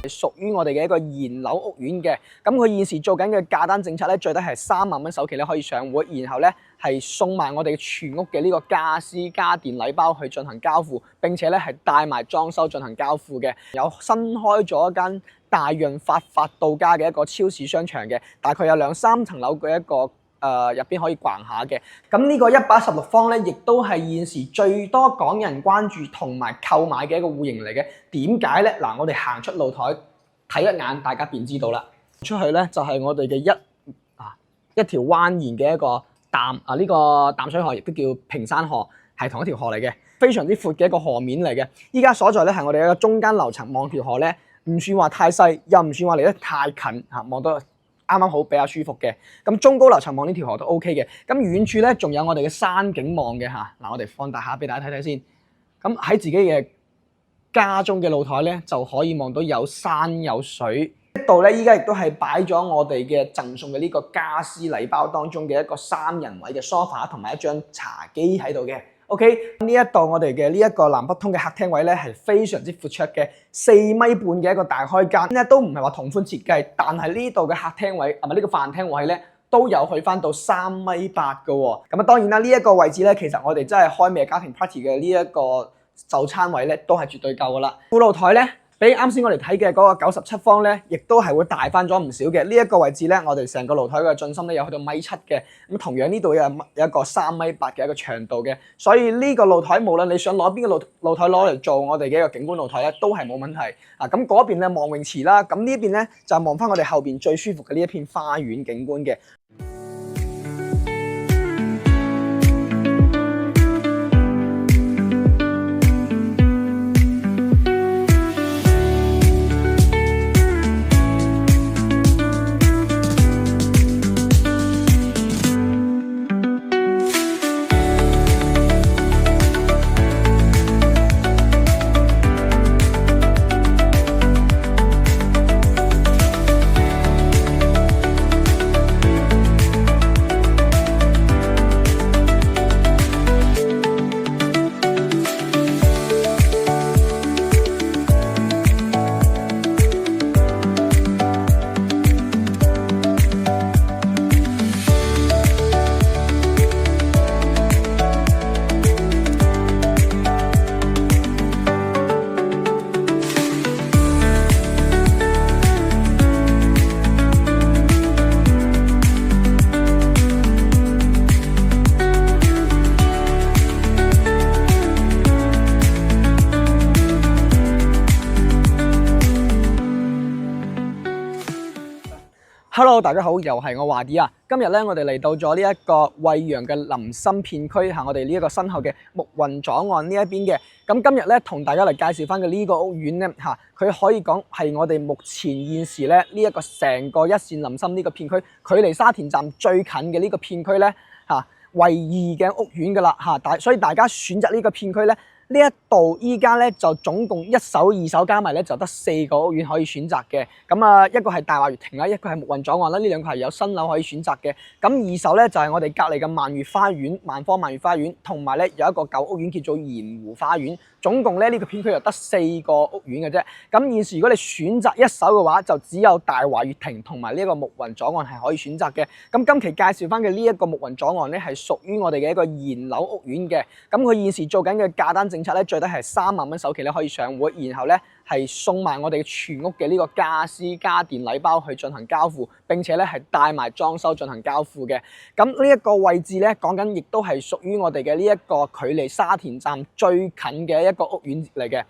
屬於我哋嘅一個現樓屋苑嘅。咁佢現時做緊嘅價單政策咧，最低係3萬蚊首期咧可以上會，然後咧係送埋我哋全屋嘅呢個家私家電禮包去進行交付，並且咧係帶埋裝修進行交付嘅。有新開咗一間大潤發到家嘅一個超市商場嘅，大概有2-3層樓嘅一個。入邊可以逛下嘅，咁呢個116方咧，亦都係現時最多港人關注同埋購買嘅一個戶型嚟嘅。點解咧？嗱，我哋行出露台睇一眼，大家便知道啦。出去咧就係我哋嘅一條蜿蜒嘅一個呢個淡水河，亦都叫屏山河，係同一條河嚟嘅，非常之闊嘅一個河面嚟嘅。依家所在咧係我哋一個中間樓層，望條河咧唔算話太細，又唔算話離得太近嚇，望到。啱啱好比較舒服嘅，咁中高樓層望呢條河都 OK 嘅，咁遠處咧仲有我哋嘅山景望嘅嚇，嗱我哋放大下俾大家睇睇先，咁喺自己嘅家中嘅露台咧就可以望到有山有水，呢度咧依家亦都係擺咗我哋嘅贈送嘅呢個家私禮包當中嘅一個3人位嘅 sofa 同埋一張茶几喺度嘅。OK， 呢一度我哋嘅呢一個南北通嘅客廳位咧係非常之闊綽嘅，4米半嘅一個大開間，咧都唔係話同款設計，但係呢度嘅客廳位呢個飯廳位咧都有去翻到3.8米嘅喎。咁啊當然啦，呢一個位置咧其實我哋真係開咩家庭 party 嘅呢一個就餐位咧都係絕對夠噶啦。副露台咧比啱先我哋睇嘅嗰個97方咧，亦都係會大翻咗唔少嘅。呢一個位置咧，我哋成個露台嘅進深咧有去到1.7米嘅。咁同樣呢度有一個3.8米嘅一個長度嘅，所以呢個露台無論你想攞邊個露台攞嚟做我哋嘅一個景觀露台咧，都係冇問題。咁嗰邊咧望泳池啦，咁呢邊咧就望翻我哋後邊最舒服嘅呢一片花園景觀嘅。Hello， 大家好，又係我華啲啊！今日咧，我哋嚟到咗呢一個惠陽嘅林森片區，係我哋呢一個身後嘅木雲左岸呢一邊嘅。咁今日咧，同大家嚟介紹翻嘅呢個屋苑咧，佢可以講係我哋目前現時咧呢一個成個一線林森呢個片區，距離沙田站最近嘅呢個片區咧唯二嘅屋苑噶啦所以大家選擇呢個片區咧。呢一度依家咧就總共1手2手加埋咧就得4個屋苑可以選擇嘅，咁一個係大華悅庭啦，一個係木雲左岸啦，呢兩個係有新樓可以選擇嘅。咁2手咧就係我哋隔離嘅萬悅花園、萬科萬悅花園，同埋咧有一個舊屋苑叫做鹽湖花園。總共咧呢個片區就得4個屋苑嘅啫。咁現時如果你選擇1手嘅話，就只有大華悅庭同埋呢一個木雲左岸係可以選擇嘅。咁今期介紹翻嘅呢一個木雲左岸咧係屬於我哋嘅一個現樓屋苑嘅。咁佢現時做緊嘅價單政策咧，最低係3萬蚊首期咧可以上會，然後咧係送埋我哋全屋嘅呢個家私家電禮包去進行交付，並且咧係帶埋裝修進行交付嘅。咁呢一個位置咧，講緊亦都係屬於我哋嘅呢一個距離沙田站最近嘅一個屋苑嚟嘅。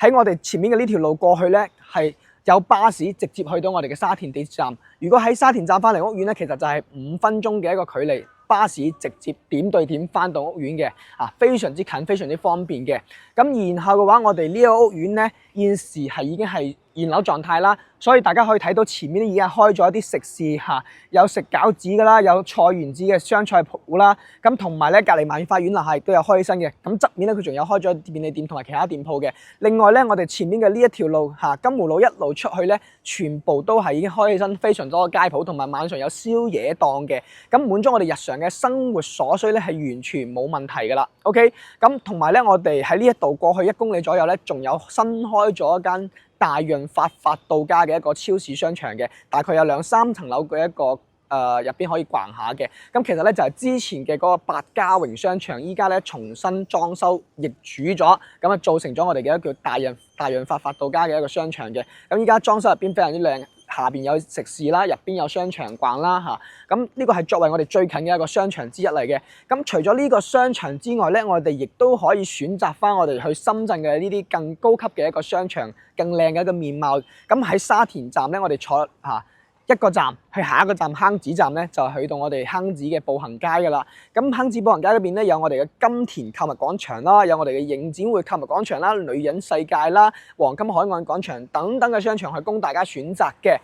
喺我哋前面嘅呢條路過去咧，係有巴士直接去到我哋嘅沙田地鐵站。如果喺沙田站翻嚟屋苑咧，其實就係5分鐘嘅一個距離。巴士直接點對點翻到屋苑嘅，非常之近，非常之方便嘅。咁然後嘅話，我哋呢個屋苑咧，現時係已經係現樓狀態啦，所以大家可以睇到前面已經開咗一啲食肆有食餃子噶啦，有菜園子嘅湘菜鋪啦，咁同埋咧隔離萬悅花園樓下亦都有開起身嘅。咁側面咧佢仲有開咗便利店同埋其他店鋪嘅。另外咧，我哋前面嘅呢一條路金湖路一路出去咧，全部都係已經開起身非常多嘅街鋪，同埋晚上有宵夜檔嘅。咁滿足我哋日常嘅生活所需咧，係完全冇問題噶啦。OK， 咁同埋咧，我哋喺呢一度過去1公里左右咧，仲有新開咗一間大潤發到家嘅一個超市商場嘅，大概有2-3層樓嘅一個入邊可以逛下嘅。咁其實咧就係之前嘅嗰個百家榮商場，依家咧重新裝修易主咗，咁啊造成咗我哋嘅一個叫大潤發到家嘅一個商場嘅。咁依家裝修入邊非常之靚。下邊有食肆啦，入邊有商場逛啦嚇，咁呢個係作為我哋最近嘅一個商場之一嚟嘅。咁除咗呢個商場之外咧，我哋亦都可以選擇翻我哋去深圳嘅呢啲更高級嘅一個商場，更靚嘅一個面貌。咁喺沙田站咧，我哋坐一個站去下一個站坑子站咧，就去到我哋坑子嘅步行街噶啦。咁坑子步行街嗰邊咧有我哋嘅金田購物廣場啦，有我哋嘅影展會購物廣場啦、女人世界啦、黃金海岸廣場等等嘅商場去供大家選擇嘅。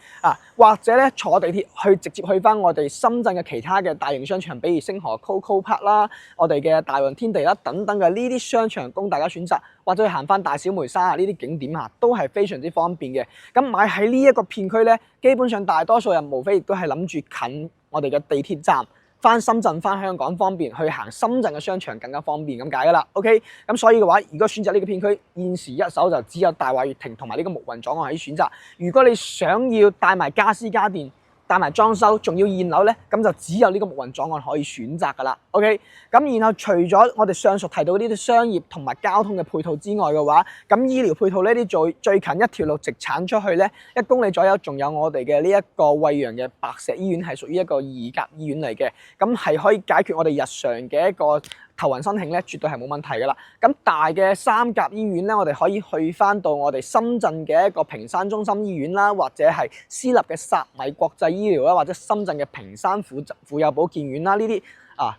或者咧坐地鐵去直接去翻我哋深圳嘅其他嘅大型商場，比如星河 Coco Park 啦、我哋嘅大運天地啦等等嘅呢啲商場供大家選擇，或者去行翻大小梅沙呢啲景點都係非常之方便嘅。咁買喺呢一個片區咧，基本上大多數人無非亦都係諗住近我哋嘅地鐵站，翻深圳翻香港方便，去行深圳嘅商場更加方便咁解噶啦。OK， 咁所以嘅話，如果選擇呢個片區，現時一手就只有大華悅庭同埋呢個木雲左岸可以選擇。如果你想要帶埋家私家電，帶埋裝修，仲要現樓咧，咁就只有呢個木雲左岸可以選擇噶啦。OK， 咁然後除咗我哋上述提到呢啲商業同埋交通嘅配套之外嘅話，咁醫療配套呢啲最近一條路直產出去咧，1公里左右仲有我哋嘅呢一個惠陽嘅白石醫院，係屬於一個二甲醫院嚟嘅，咁係可以解決我哋日常嘅一個頭暈身㷫咧，絕對係冇問題噶啦。咁大嘅3甲醫院咧，我哋可以去翻到我哋深圳嘅一個坪山中心醫院啦，或者係私立嘅薩米國際醫療啦，或者深圳嘅坪山婦幼保健院啦，呢啲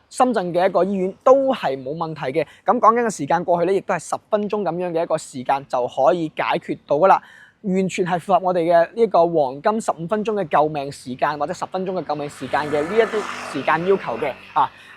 深圳嘅一個醫院都係冇問題嘅。咁講緊嘅時間過去咧，亦都係10分鐘咁樣嘅一個時間就可以解決到噶啦。完全係符合我哋嘅呢個黃金15分鐘嘅救命時間，或者10分鐘嘅救命時間嘅呢一啲時間要求嘅。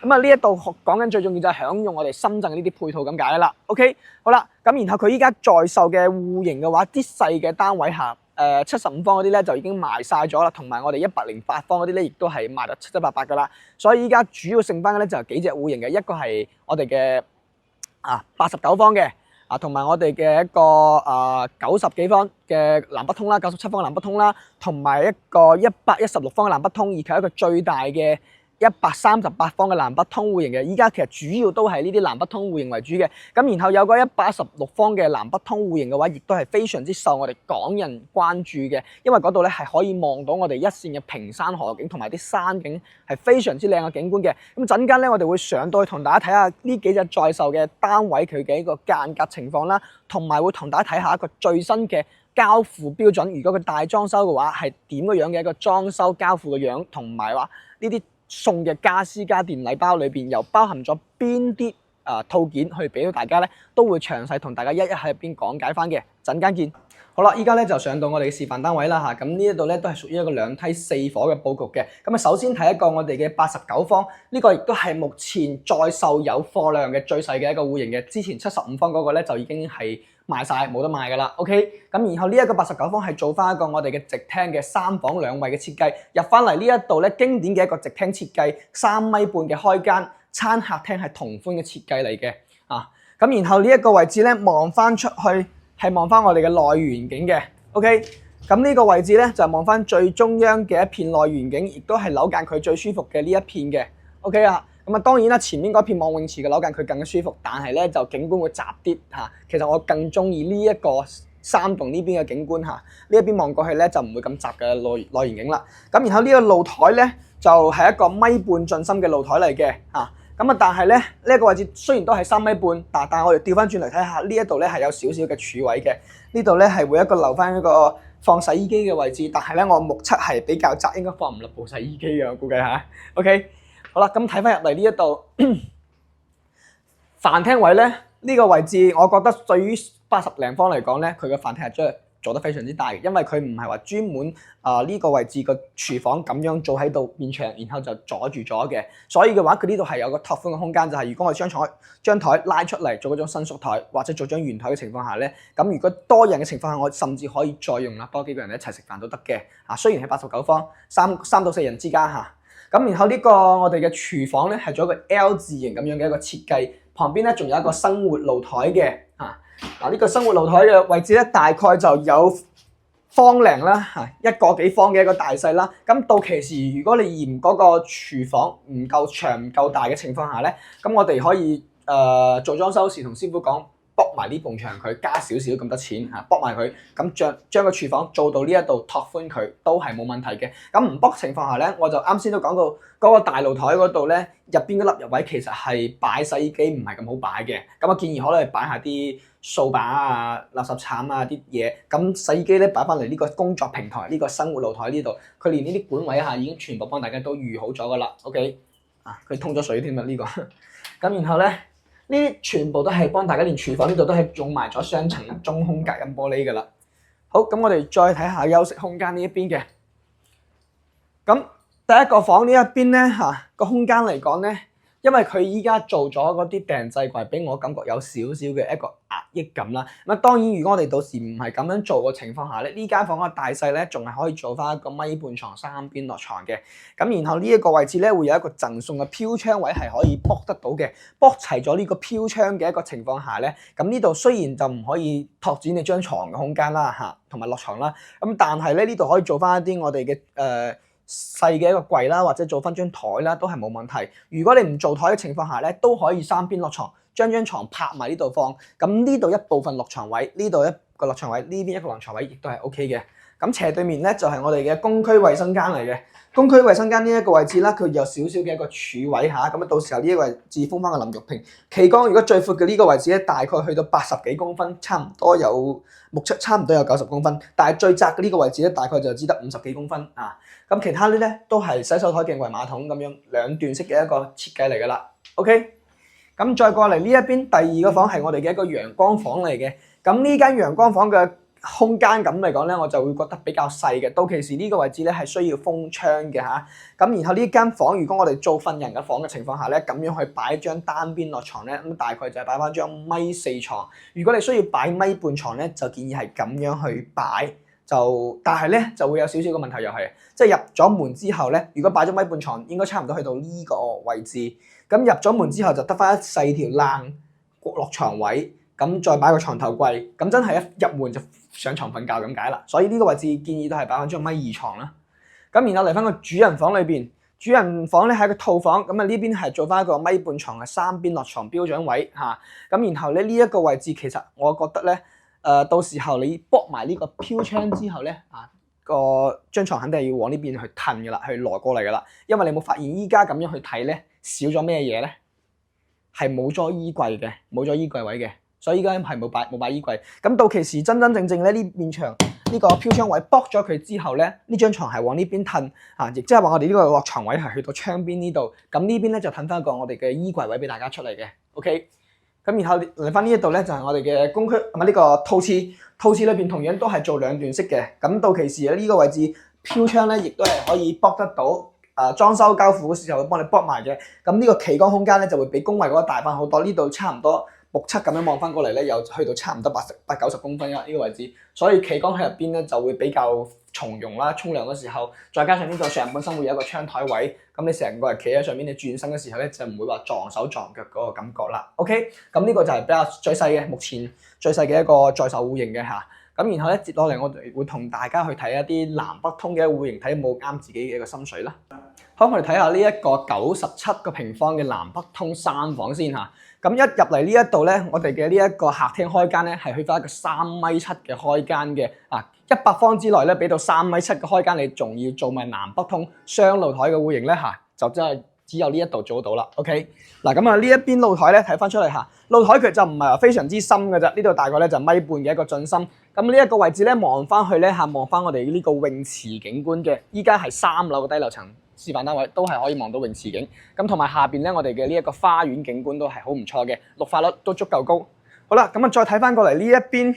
咁呢一度講緊最重要就係享用我哋深圳嘅呢啲配套咁解啦。OK， 好啦，咁然後佢依家在售嘅戶型嘅話，啲細嘅單位75方嗰啲咧就已經賣晒咗啦，同埋我哋108方嗰啲咧亦都係賣得七七八八噶啦。所以依家主要剩翻嘅咧就係幾隻戶型嘅，一個係我哋嘅89方嘅。同埋我哋嘅一個90幾方嘅南北通啦，97方嘅南北通啦，同埋一個116方嘅南北通，以及一個最大嘅138方嘅南北通戶型嘅。依家其實主要都係呢啲南北通戶型為主嘅。咁然後有個116方嘅南北通戶型嘅話，亦都係非常之受我哋港人關注嘅，因為嗰度咧係可以望到我哋一線嘅坪山河景同埋啲山景，係非常之靚嘅景觀嘅。咁陣間咧，我哋會上到去同大家睇下呢幾隻在售嘅單位佢嘅一個間隔情況啦，同埋會同大家睇下一個最新嘅交付標準。如果佢大裝修嘅話，係點個樣嘅一個裝修交付嘅樣，同埋話呢啲送嘅家私家電禮包裏邊又包含咗邊啲套件去俾到大家咧，都會詳細同大家一喺入邊講解翻嘅。陣間見。好啦，依家咧就上到我哋嘅示範單位啦嚇，咁呢一度咧都係屬於一個2梯4伙嘅佈局嘅。咁首先睇一個我哋嘅89方，呢個亦都係目前在售有貨量嘅最細嘅一個戶型嘅。之前75方嗰個咧就已經係賣晒冇得賣噶啦。OK， 咁然後呢一個89方係做翻一個我哋嘅直廳嘅3房2衛嘅設計，入翻嚟呢一度咧經典嘅一個直廳設計，3米半嘅開間，餐客廳係同寬嘅設計嚟嘅。咁然後呢一個位置咧望翻出去，係望翻我哋嘅內園景嘅。OK， 咁呢個位置咧就係望翻最中央嘅一片內園景，亦都係扭間佢最舒服嘅呢一片嘅。OK 咁當然啦，前面嗰片望泳池嘅扭間佢更加舒服，但係咧就景觀會窄啲嚇。其實我更中意呢一個3棟呢邊嘅景觀嚇，呢一邊望過去咧就唔會咁窄嘅內園景啦。咁然後呢個露台咧就係一個1.5米進深嘅露台嚟嘅嚇。但係咧呢一個位置雖然都係3.5米，但係我哋調翻轉嚟睇下呢一度咧係有少少嘅柱位嘅。呢度咧係會一個留翻一個放洗衣機嘅位置，但係咧我目測係比較窄，應該放唔落部洗衣機嘅，我估計嚇。OK， 好啦，咁睇翻入嚟呢一度飯廳位咧，呢個位置我覺得對於80零方嚟講咧，佢嘅飯廳係做得非常之大嘅，因為佢唔係話專門呢個位置個廚房咁樣做喺度面牆，然後就阻住咗嘅。所以嘅話，佢呢度係有個拓寬嘅空間，就係如果我將張台拉出嚟做嗰種伸縮台，或者做張圓台嘅情況下咧，咁如果多人嘅情況下，我甚至可以再用啦，多幾個人一齊食飯都得嘅。雖然係89方，3到4人之間嚇。咁然後呢個我哋嘅廚房咧係做一個 L 字形咁樣嘅一個設計，旁邊咧仲有一個生活露台嘅。呢個生活露台嘅位置咧，大概就有方零啦嚇，一個幾方嘅一個大細啦。咁到其時，如果你嫌嗰個廚房唔夠長、唔夠大嘅情況下咧，咁我哋可以做裝修時同師傅講，駁埋呢埲牆佢，加少少咁多錢嚇，駁埋佢，咁將個廚房做到呢一度拓寬佢都係冇問題嘅。咁唔駁情況下咧，我就啱先都講到嗰個大露台嗰度咧，入邊嗰粒入位其實係擺洗衣機唔係咁好擺嘅。咁我建議可能係擺下啲掃把啊、垃圾鏟啊啲嘢。咁洗衣機咧擺翻嚟呢個工作平台、呢個生活露台呢度，佢連呢啲管位下已經全部幫大家都預好咗噶啦。OK， 啊佢通咗水添啊呢個。咁然後咧。呢啲全部都係幫大家，連廚房呢度都係用埋咗雙層中空隔音玻璃㗎啦。好，咁我哋再睇下休息空間呢一邊嘅。咁第一個房呢一邊咧嚇個空間嚟講咧，因為佢依家做咗嗰啲訂製櫃，俾我感覺有少少嘅一個壓抑感啦。咁當然，如果我哋到時唔係咁樣做嘅情況下咧，呢間房嘅大細咧，仲係可以做翻一個米半床三邊落床嘅。咁然後呢一個位置咧，會有一個贈送嘅飄窗位係可以駁得到嘅。駁齊咗呢個飄窗嘅一個情況下咧，咁呢度雖然就唔可以拓展你張床嘅空間啦嚇，同埋落床啦。咁但係咧呢度可以做翻一啲我哋嘅細嘅一個櫃啦，或者做翻張台啦，都係冇問題。如果你唔做台嘅情況下咧，都可以三邊落床，將張床拍埋呢度放。咁呢度一部分落床位，呢度一個落床位，呢邊一個落床位，亦都係 OK 嘅。咁斜對面咧就係我哋嘅公區衛生間嚟嘅。公區衛生間呢一個位置啦，佢有少少嘅一個柱位嚇，咁啊到時候呢一個位置封翻個淋浴屏。旗杆如果最闊嘅呢個位置咧，大概去到80幾公分，差唔多有目測差唔多有90公分。但係最窄嘅呢個位置咧，大概就只得50幾公分啊。咁其他啲咧都係洗手台競圍馬桶咁樣兩段式嘅一個設計嚟㗎啦。OK， 咁再過嚟呢一邊第二個房係我哋嘅一個陽光房嚟嘅。咁呢間陽光房嘅空間感嚟講咧，我就會覺得比較細嘅。到其時呢個位置咧係需要封窗嘅嚇。咁然後呢間房如果我哋做瞓人嘅房嘅情況下咧，咁樣去擺張單邊落床咧，咁大概就係擺翻張1.4床。如果你需要擺1.5半床咧，就建議係咁樣去擺。但係咧就會有少少個問題，又係即係入咗門之後咧，如果擺咗1.5半床，應該差唔多去到呢個位置。咁入咗門之後就得翻一細條冷落床位，咁再擺個床頭櫃，咁真係一入門就上床瞓覺咁解啦。所以呢個位置建議都係擺翻張1.2床啦。咁然後嚟翻個主人房裏邊，主人房咧係一個套房，咁啊呢邊係做翻一個1.5半床嘅三邊落床標準位嚇。咁然後咧呢一個位置其實我覺得咧。到時候你駁埋呢個飄窗之後咧，張床肯定係要往呢邊去褪嘅啦，去挪過嚟嘅啦。因為你冇發現依家咁樣去睇咧，少咗咩嘢咧？係冇咗衣櫃嘅，冇咗衣櫃位嘅，所以依家係冇擺衣櫃。咁到其時真真正正咧呢面牆呢個飄窗位駁咗佢之後咧，呢張床係往呢邊褪啊，亦即係話我哋呢個落床位係去到窗邊呢度。咁呢邊咧就褪翻一個我哋嘅衣櫃位俾大家出嚟嘅。OK。咁然後嚟翻呢一度咧，就係我哋嘅公區，唔係呢個套廁。套廁裏邊同樣都係做兩段式嘅。咁到其時呢個位置飄窗咧，亦都係可以駁得到。裝修交付嘅時候會幫你駁埋嘅。咁呢個旗杆空間咧就會比公衞嗰個大翻好多。呢度差唔多目測咁樣望翻過嚟咧，又去到差唔多80-90公分啦呢個位置。所以旗杆喺入邊咧就會比較從容啦。沖涼嘅時候，再加上呢個上半身會有一個窗台位，咁你成個人企喺上面，你轉身嘅時候咧就唔會話撞手撞腳嗰個感覺啦。OK， 咁呢個就係比較最細嘅，目前最細嘅一個在售戶型嘅嚇。咁然後咧接落嚟，我哋會同大家去睇一啲南北通嘅戶型，睇有冇啱自己嘅一個心水啦。好，我哋睇下呢一個97個平方嘅南北通三房先嚇。咁一入嚟呢一度咧，我哋嘅呢一個客廳開間咧係去翻一個3.7米嘅開間嘅100方之內咧，俾到3.7米嘅開間，你仲要做埋南北通雙露台嘅戶型咧嚇，就真係只有呢一度做到啦。OK， 嗱咁啊呢一邊露台咧睇翻出嚟嚇，露台佢就唔係話非常之深嘅啫，呢度大概咧就1.5米嘅一個進深。咁呢一個位置咧望翻去咧嚇，望翻我哋呢個泳池景觀嘅，依家係3樓嘅低樓層。示範單位都係可以望到泳池景，咁同埋下邊咧，我哋嘅呢一個花園景觀都係好唔錯嘅，綠化率都足夠高。好啦，咁啊再睇翻過嚟呢一邊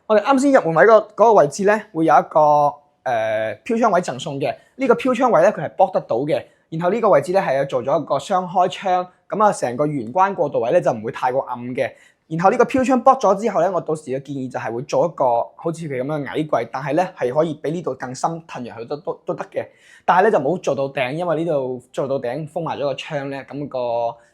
我哋啱先入門位嗰個位置咧，會有一個飄窗位贈送嘅。呢個飄窗位咧，佢係駁得到嘅。然後呢個位置咧係有做咗一個雙開窗，咁啊成個玄關過渡位咧就唔會太過暗嘅。然後呢個飄窗駁咗之後咧，我到時嘅建議就係會做一個好似佢咁樣矮櫃，但係咧係可以比呢度更深褪入去都得嘅。但係咧就冇做到頂，因為呢度做到頂封埋咗個窗咧，咁個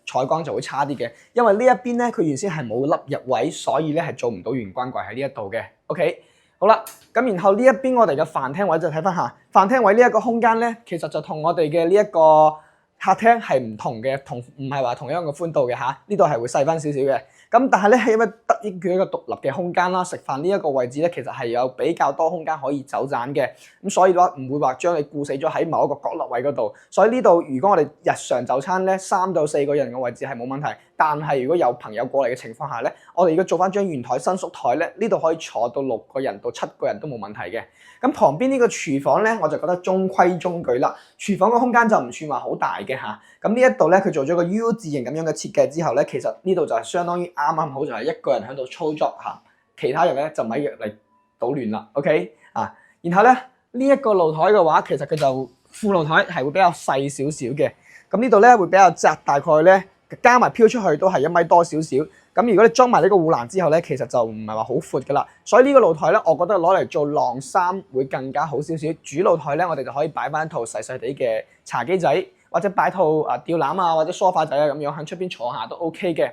採光就會差啲嘅。因為呢一邊咧佢原先係冇凹入位，所以咧係做唔到玄關櫃喺呢一度嘅。OK，好啦，咁然後呢一邊我哋嘅飯廳位就睇翻下，飯廳位呢一個空間咧，其實就同我哋嘅呢一個客廳係唔同嘅，唔係話同樣嘅寬度嘅嚇，呢度係會細翻少少嘅。咁但係咧係因為得益佢一個獨立嘅空間啦，食飯呢一個位置咧，其實係有比較多空間可以走盞嘅，咁所以嘅話唔會話將你固死咗喺某一個角落位嗰度。所以呢度如果我哋日常就餐咧，3到4個人嘅位置係冇問題。但係如果有朋友過嚟嘅情況下咧，我哋如果做翻張圓台伸縮台咧，呢度可以坐到6個人到7個人都冇問題嘅。咁旁邊呢個廚房咧，我就覺得中規中矩啦。廚房個空間就唔算話好大嘅嚇。咁呢一度咧，佢做咗個 U 字形咁樣嘅設計之後咧，其實呢度就係相當於啱啱好就係一個人喺度操作嚇，其他人咧就咪嚟搗亂啦。OK 啊，然後咧呢一個露台嘅話，其實佢就副露台係會比較細少少嘅。咁呢度咧會比較窄，大概咧加埋飄出去都係1米多少少。咁如果你裝埋呢個護欄之後咧，其實就唔係話好闊噶啦。所以呢個露台咧，我覺得攞嚟做晾衫會更加好少少。主露台咧，我哋就可以擺翻一套細細地嘅茶幾仔，或者擺套吊籃啊，或者梳化仔啊咁樣喺出邊坐下都 OK 嘅。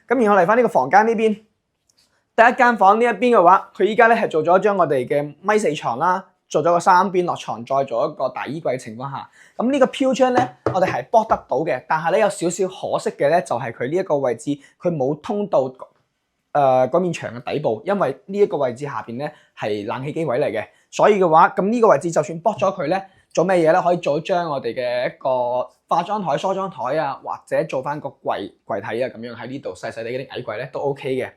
咁然後嚟翻呢個房間呢邊，第一間房呢一邊嘅話，佢依家咧係做咗一張我哋嘅米4床啦。做咗個3邊落床，再做一個大衣櫃嘅情況下，咁呢個飄窗咧，我哋係駁得到嘅，但係咧有少少可惜嘅咧，就係佢呢一個位置，佢冇通到嗰面牆嘅底部，因為呢一個位置下邊咧係冷氣機位嚟嘅，所以嘅話，咁呢個位置就算駁咗佢咧，做咩嘢咧？可以做將我哋嘅一個化妝台、梳妝台啊，或者做翻個櫃體啊，咁樣喺呢度細細地嗰啲矮櫃咧都 OK 嘅。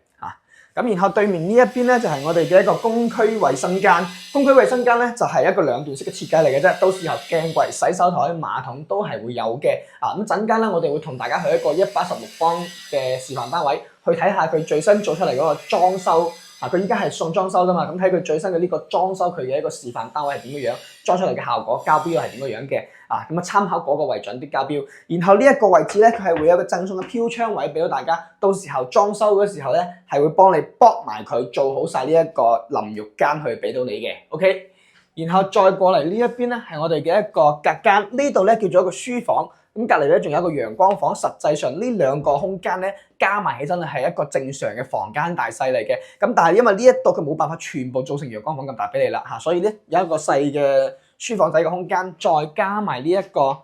咁然後對面呢一邊咧就係我哋嘅一個公區衛生間，公區衛生間咧就係一個2段式嘅設計嚟嘅啫，到時候鏡櫃、洗手台、馬桶都係會有嘅。咁陣間咧我哋會同大家去一個116方嘅示範單位，去睇下佢最新做出嚟嗰個裝修。佢依家係送裝修啫嘛，咁睇佢最新嘅呢個裝修佢嘅一個示範單位係點樣樣，裝出嚟嘅效果交標係點樣樣嘅。咁啊參考嗰個為準啲交標。然後呢一個位置咧，佢係會有個贈送嘅飄窗位俾到大家，到時候裝修嗰時候咧係會幫你駁埋佢，做好晒呢一個淋浴間去俾到你嘅。OK， 然後再過嚟呢一邊咧係我哋嘅一個隔間，呢度咧叫做一個書房。咁隔離咧仲有一個陽光房，實際上呢2個空間咧加埋起身係一個正常嘅房間大細嚟嘅。咁但係因為呢一度佢冇辦法全部做成陽光房咁大俾你啦嚇，所以咧有一個細嘅書房仔嘅空間，再加埋呢一個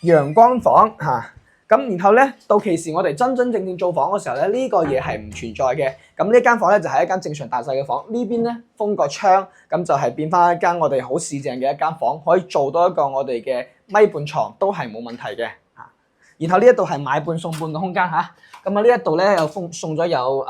陽光房嚇。咁然後咧到期時我哋真正做房嘅時候咧，呢個嘢係唔存在嘅。咁呢間房咧就係一間正常大細嘅房，呢邊咧封個窗，咁就係變翻一間我哋好市正嘅一間房，可以做多一個我哋嘅米半床都係冇問題嘅嚇。然後呢一度係買半送半嘅空間嚇。咁呢一度咧又送咗有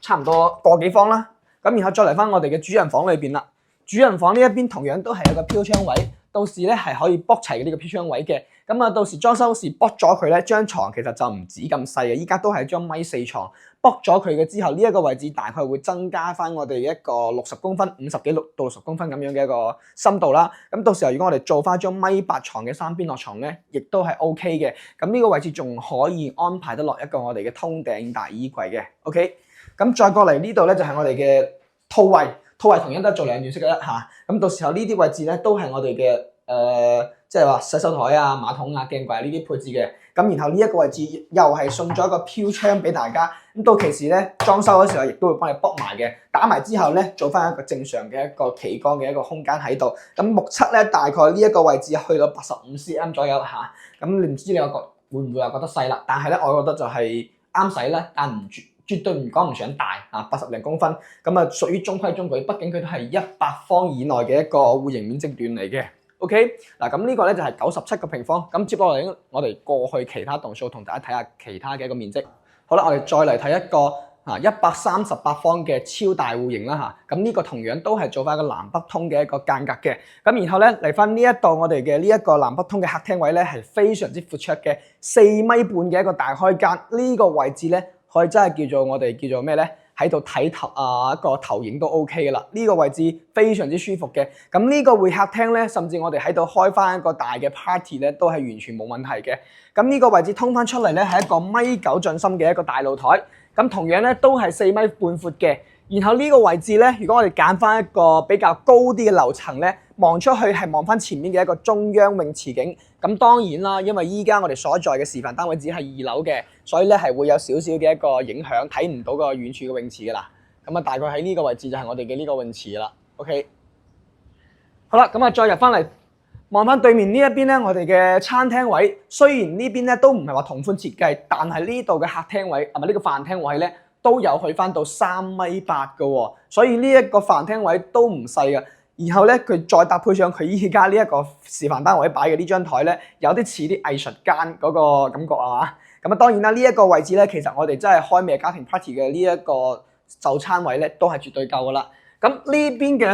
差唔多個幾方啦。咁然後再嚟翻我哋嘅主人房裏邊啦。主人房呢一邊同樣都係有個飄窗位，到時咧係可以駁齊嘅呢個飄窗位嘅。咁到時裝修時駁咗佢咧，張床其實就唔止咁細嘅，依家都係張米4床。駁咗佢嘅之後，呢一個位置大概會增加翻我哋一個60公分、50幾到60公分咁樣嘅一個深度啦。咁到時候如果我哋做翻張米8床嘅3邊落床咧，亦都係 OK 嘅。咁呢個位置仲可以安排得落一個我哋嘅通頂大衣櫃嘅。OK， 咁再過嚟呢度咧就係我哋嘅套位，套位同樣都係做2段式嘅啦嚇。咁到時候呢啲位置咧都係我哋嘅即係話洗手台啊、馬桶啊、鏡櫃呢啲配置嘅。咁然後呢一個位置又係送咗一個飄窗俾大家。咁到期時咧裝修嗰時候，亦都會幫你駁埋嘅。打埋之後咧，做翻一個正常嘅一個企缸嘅一個空間喺度。咁目測咧大概呢一個位置去到85 cm 左右嚇。咁你唔知你會唔會話覺得細啦？但係咧，我覺得就係啱使啦，但絕對唔講唔上大啊，80零公分。咁屬於中規中矩，畢竟佢都係100方以內嘅一個戶型面積段嚟嘅。OK， 嗱咁呢個咧就係97個平方。咁接落嚟我哋過去其他棟數，同大家睇下其他嘅一個面積。好啦，我哋再嚟睇一個138方嘅超大戶型啦嚇。咁呢個同樣都係做翻一個南北通嘅一個間隔嘅。咁然後咧嚟翻呢一度我哋嘅呢一個南北通嘅客廳位咧係非常之闊綽嘅4米半嘅一個大開間。呢個位置咧可以真係叫做我哋叫做咩咧？喺度睇一個投影都 OK 嘅啦，呢個位置非常之舒服嘅。咁呢個會客廳咧，甚至我哋喺度開翻一個大嘅 party 咧，都係完全冇問題嘅。咁呢個位置通翻出嚟咧，係一個1.9米進深嘅一個大露台。咁同樣咧都係4.5米闊嘅。然後呢個位置咧，如果我哋揀翻一個比較高啲嘅樓層咧，望出去係望翻前面嘅一個中央泳池景。咁當然啦，因為依家我哋所在嘅示範單位只係2樓嘅，所以咧係會有少少嘅一個影響，睇唔到個遠處嘅泳池噶啦。咁啊大概喺呢個位置就係我哋嘅呢個泳池啦。OK， 好啦，咁啊再入翻嚟望翻對面呢一邊咧，我哋嘅餐廳位雖然呢邊咧都唔係話同款設計，但係呢度嘅客廳位係咪呢個飯廳位咧都有去翻到3.8米嘅喎，所以呢一個飯廳位都唔細嘅。然後咧佢再搭配上佢依家呢一個示範單位擺嘅呢張台咧，有啲似啲藝術間嗰個感覺啊嘛。咁啊當然啦，呢一個位置咧，其實我哋真係開咩家庭 party 嘅呢一個就餐位咧，都係絕對夠噶啦。咁呢邊嘅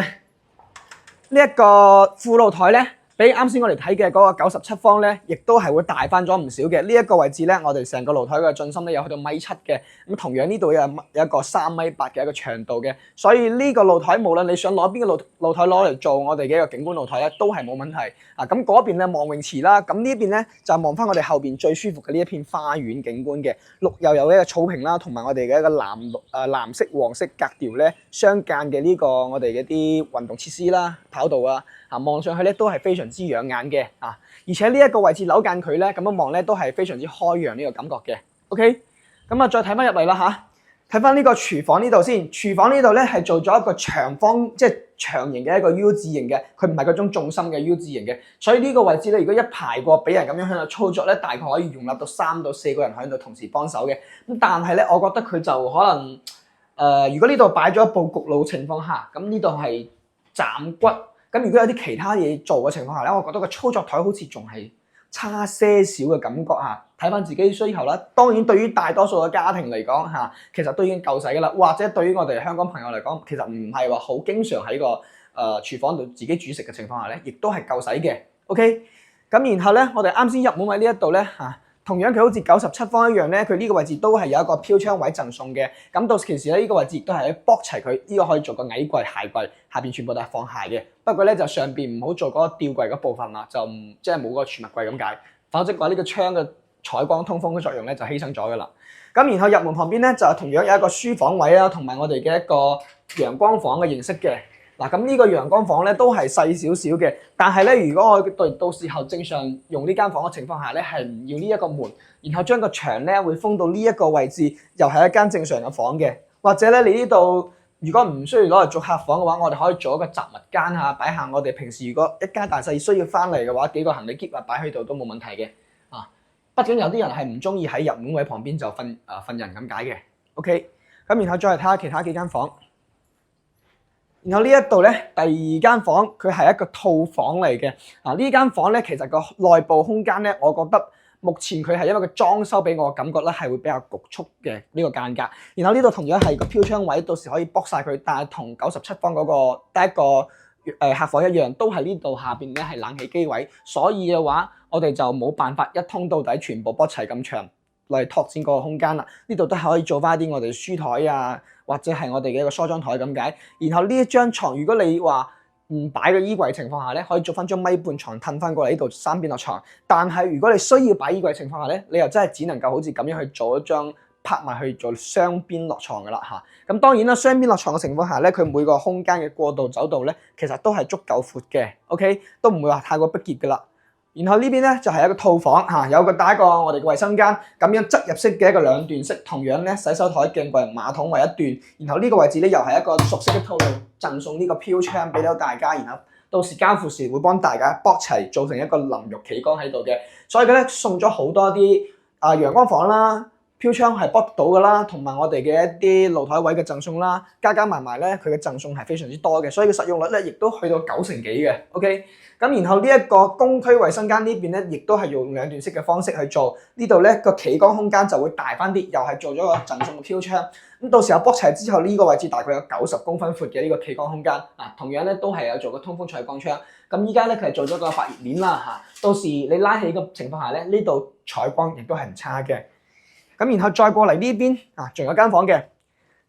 呢一個副露台咧，比啱先我哋睇嘅嗰個97方咧，亦都係會大翻咗唔少嘅。呢一個位置咧，我哋成個露台嘅進深咧有去到1.7米嘅。咁同樣呢度有一個3.8米嘅一個長度嘅，所以呢個露台無論你想攞邊個露台攞嚟做我哋嘅一個景觀露台咧，都係冇問題。啊，咁嗰邊咧望泳池啦，咁呢邊咧就望翻我哋後邊最舒服嘅呢一片花園景觀嘅，綠又有一個草坪啦，同埋我哋嘅一個藍色、黃色格調咧相間嘅呢個我哋嘅啲運動設施啦、跑道啊。望上去咧都係非常之養眼嘅啊！而且呢一個位置扭間距咧咁樣望咧都係非常之開揚呢個感覺嘅。OK， 咁啊再睇翻入嚟啦嚇，睇翻呢個廚房呢度先。廚房呢度咧係做咗一個長方即係長形嘅一個 U 字形嘅，佢唔係嗰種重心嘅 U 字形嘅，所以呢個位置咧如果一排過俾人咁樣喺度操作咧，大概可以容納到3到4個人喺度同時幫手嘅。咁但係咧，我覺得佢就可能如果呢度擺咗一部焗爐情況下，咁呢度係斬骨。咁如果有啲其他嘢做嘅情況下咧，我覺得個操作台好似仲係差些少嘅感覺嚇。睇翻自己需求啦。當然對於大多數嘅家庭嚟講嚇，其實都已經夠使㗎啦。或者對於我哋香港朋友嚟講，其實唔係話好經常喺個廚房度自己煮食嘅情況下咧，亦都係夠使嘅。OK， 咁然後咧，我哋啱先入門位呢一度咧嚇。同樣佢好似97方一樣咧，佢呢個位置都係有一個飄窗位贈送嘅。咁到時咧，呢個位置亦都係駁齊佢，呢個可以做個矮櫃、鞋櫃，下邊全部都係放鞋嘅。不過咧就上邊唔好做嗰個吊櫃嗰部分啦，就即係冇個儲物櫃咁解。否則嘅話，呢個窗嘅採光通風嘅作用咧就犧牲咗㗎啦。咁然後入門旁邊咧就同樣有一個書房位啦，同埋我哋嘅一個陽光房嘅形式嘅。嗱，咁呢個陽光房咧都係細少少嘅，但係咧，如果我到時候正常用呢間房嘅情況下咧，係唔要呢一個門，然後將個牆咧會封到呢一個位置，又係一間正常嘅房嘅。或者咧，你呢度如果唔需要攞嚟做客房嘅話，我哋可以做一個雜物間嚇，擺下我哋平時如果一家大細需要翻嚟嘅話，幾個行李篋啊擺喺度都冇問題嘅。啊，畢竟有啲人係唔中意喺入門位旁邊就瞓人咁解嘅。OK， 咁然後再嚟睇下其他幾間房。然後呢一度咧，第二間房佢係一個套房嚟嘅。呢間房咧，其實個內部空間咧，我覺得目前佢係因為個裝修俾我嘅感覺咧，係會比較局促嘅呢個間隔。然後呢度同樣係個飄窗位，到時可以駁晒佢，但係同97方嗰個第一個客房一樣，都係呢度下邊咧係冷氣機位。所以嘅話，我哋就冇辦法一通到底全部駁齊咁長嚟拓展嗰個空間啦。呢度都係可以做翻啲我哋書台啊，或者係我哋嘅一個梳妝台咁解。然後呢一張床，如果你話唔擺個衣櫃情況下咧，可以做翻張米半床褪翻過嚟呢度3邊落床。但係如果你需要擺衣櫃情況下咧，你又真係只能夠好似咁樣去做一張拍埋去做雙邊落床噶啦嚇。咁當然啦，雙邊落床嘅情況下咧，佢每個空間嘅過渡走道咧，其實都係足夠闊嘅。OK， 都唔會話太過逼狹噶啦。然後呢邊咧就係一個套房嚇，有個打一個我哋嘅衞生間，咁樣側入式嘅一個兩段式，同樣咧洗手台、鏡櫃、馬桶為一段。然後呢個位置咧又係一個熟悉嘅套路，贈送呢個飄窗俾到大家，然後到時交付時會幫大家駁齊，做成一個淋浴企缸喺度嘅。所以佢咧送咗好多啲陽光房啦。飄窗係駁到㗎啦，同埋我哋嘅一啲露台位嘅贈送啦，加埋埋咧，佢嘅贈送係非常之多嘅，所以個實用率咧亦都去到90%幾嘅。OK， 咁然後呢一個公區衞生間呢邊咧，亦都係用兩段式嘅方式去做，呢度咧個企缸空間就會大翻啲，又係做咗個贈送嘅飄窗。咁到時候駁齊之後，呢個位置大概有90公分闊嘅呢個企缸空間，同樣咧都係有做個通風採光窗。咁依家咧佢係做咗個發熱鏈啦嚇，到時你拉起嘅情況下咧，呢度採光亦都係唔差嘅。咁然後再過嚟呢邊仲有間房嘅。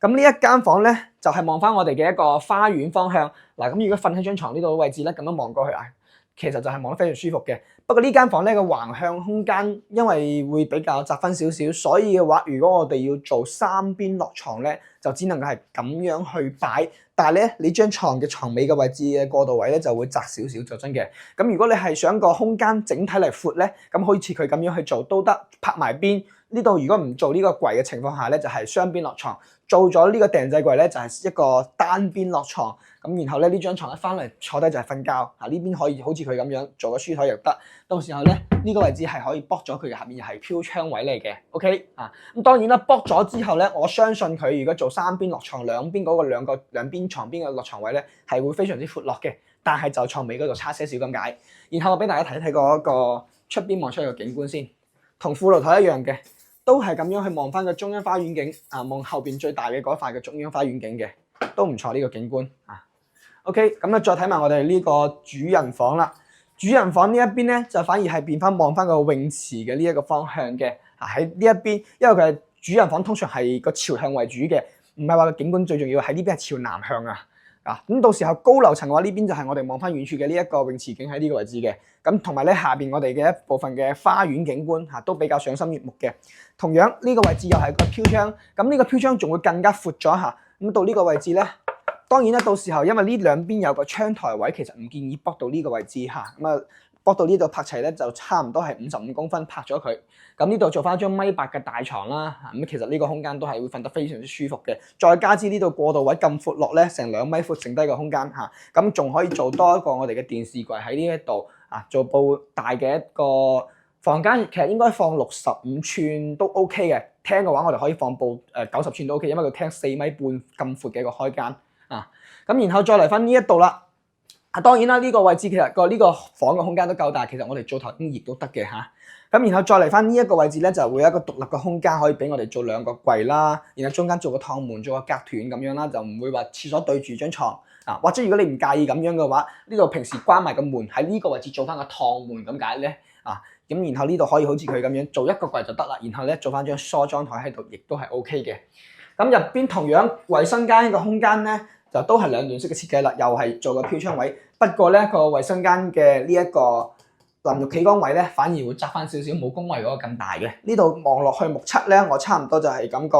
咁呢一間房咧就係望翻我哋嘅一個花園方向。嗱，咁如果瞓喺張床呢度嘅位置咧，咁樣望過去其實就係望得非常舒服嘅。不過呢間房咧個橫向空間因為會比較窄分少少，所以嘅話，如果我哋要做3邊落床咧，就只能夠係咁樣去擺。但係咧，你張床嘅床尾嘅位置嘅過渡位咧就會窄少少，就真嘅。咁如果你係想個空間整體嚟闊咧，咁好似佢咁樣去做都得，拍埋邊呢度如果唔做呢個櫃嘅情況下咧，就係雙邊落床；做咗呢個訂製櫃咧，就係一個單邊落床。咁然後咧呢張床一翻嚟坐低就係瞓覺。啊，呢邊可以好似佢咁樣做個書台又得。到時候咧呢個位置係可以剝咗佢嘅，下面又係飄窗位嚟嘅。OK 啊，咁當然啦，剝咗之後咧，我相信佢如果做三邊落床，兩邊嗰個兩邊床邊嘅落床位咧係會非常之闊落嘅，但係就床尾嗰度差些少咁解。然後我俾大家睇睇嗰個出邊望出去嘅景觀先，同副露台一樣嘅。都係咁樣去望翻個中央花園景，啊望後邊最大嘅嗰塊嘅中央花園景嘅，都唔錯呢個景觀啊。OK， 咁啊再睇埋我哋呢個主人房啦。主人房呢一邊咧就反而係變翻望翻個泳池嘅呢一個方向嘅。啊喺呢一邊，因為佢係主人房，通常係個朝向為主嘅，唔係話個景觀最重要，喺呢邊係朝南向啊。咁到時候高樓層嘅話，呢邊就係我哋望翻遠處嘅呢一個泳池景喺呢個位置嘅。咁同埋咧下邊我哋嘅一部分嘅花園景觀都比較賞心悅目嘅。同樣呢個位置又係個飄窗，咁呢個飄窗仲會更加闊咗嚇。咁到呢個位置咧，當然咧到時候因為呢兩邊有個窗台位，其實唔建議駁到呢個位置嚇。咁啊駁到呢度拍齊咧就差唔多係55公分拍咗佢。咁呢度做翻張1.8米嘅大床啦，咁其實呢個空間都係會瞓得非常之舒服嘅。再加之呢度過渡位咁闊落咧，成2米闊剩低嘅空間嚇，咁仲可以做多一個我哋嘅電視櫃喺呢一度啊，做部大嘅一個房間，其實應該放65寸都 OK 嘅。廳嘅話我哋可以放部90寸都 OK， 因為個廳4.5米咁闊嘅一個開間啊。咁然後再嚟翻呢一度啦。當然啦，呢個位置其實呢個房嘅空間都夠大，其實我哋做台經熱都得嘅嚇。咁然後再嚟翻呢一個位置咧，就會有一個獨立嘅空間，可以俾我哋做2個櫃啦。然後中間做個趟門，做個隔斷咁樣啦，就唔會話廁所對住張床啊。或者如果你唔介意咁樣嘅話，呢度平時關埋個門，喺呢個位置做翻個趟門咁解咧啊。咁然後呢度可以好似佢咁樣做一個櫃就得啦。然後咧做翻張梳妝台喺度，亦都係 OK 嘅。咁入邊同樣衞生間嘅空間咧，就都係兩段式嘅設計啦，又係做個飄窗位。不過咧個衞生間嘅呢一個淋浴企缸位咧，反而會窄翻少少，冇公衞嗰個咁大嘅。呢度望落去目測咧，我差唔多就係感覺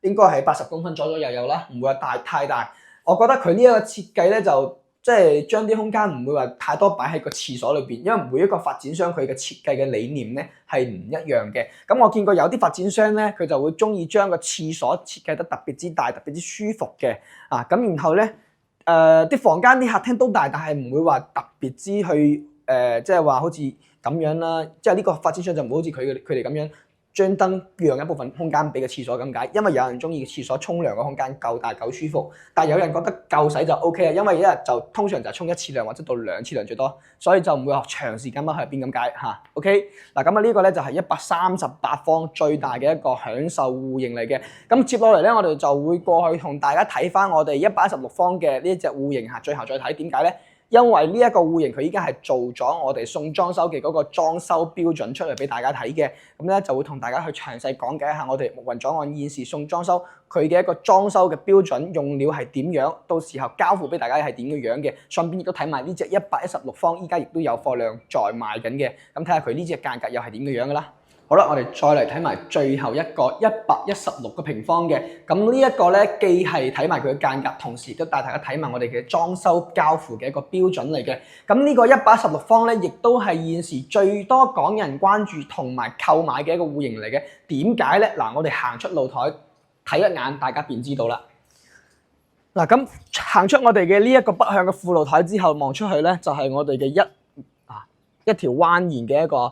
應該係80公分左右有啦，唔會話太大。我覺得佢呢一個設計咧，就即係將啲空間唔會話太多擺喺個廁所裏邊，因為每一個發展商佢嘅設計嘅理念咧係唔一樣嘅。咁我見過有啲發展商咧，佢就會中意將個廁所設計得特別之大、特別之舒服嘅啊。咁然後咧啲房間啲客廳都大，但係唔會話特別之去即係話好似咁樣啦。即係呢個發展商就唔會好似佢哋咁樣將燈讓一部分空間俾個廁所咁解，因為有人中意廁所沖涼嘅空間夠大夠舒服，但係有人覺得夠洗就 OK 啦，因為一日就通常就沖1次涼或者到2次涼最多，所以就唔會話長時間踎喺入邊咁解嚇。OK 嗱，咁啊呢個咧就係138方最大嘅一個享受戶型嚟嘅。咁接落嚟咧，我哋就會過去同大家睇翻我哋116方嘅呢一隻戶型嚇，最後再睇點解咧？因為呢一個戶型佢依家係做咗我哋送裝修嘅嗰個裝修標準出嚟俾大家睇嘅，咁咧就會同大家去詳細講解一下我哋木雲左岸現時送裝修佢嘅一個裝修嘅標準用料係點樣，到時候交付俾大家係點嘅樣嘅，順便亦都睇埋呢隻116方依家亦都有貨量在賣緊嘅，咁睇下佢呢隻間隔又係點嘅樣噶啦。好啦，我哋再嚟睇埋最後一個116個平方嘅，咁呢一個咧既係睇埋佢嘅間隔，同時亦都帶大家睇埋我哋嘅裝修交付嘅一個標準嚟嘅。咁呢個116方咧，亦都係現時最多港人關注同埋購買嘅一個戶型嚟嘅。點解咧？嗱，我哋行出露台睇一眼，大家便知道啦。嗱，咁行出我哋嘅呢一個北向嘅副露台之後，望出去咧就係我哋嘅一條蜿蜒嘅一個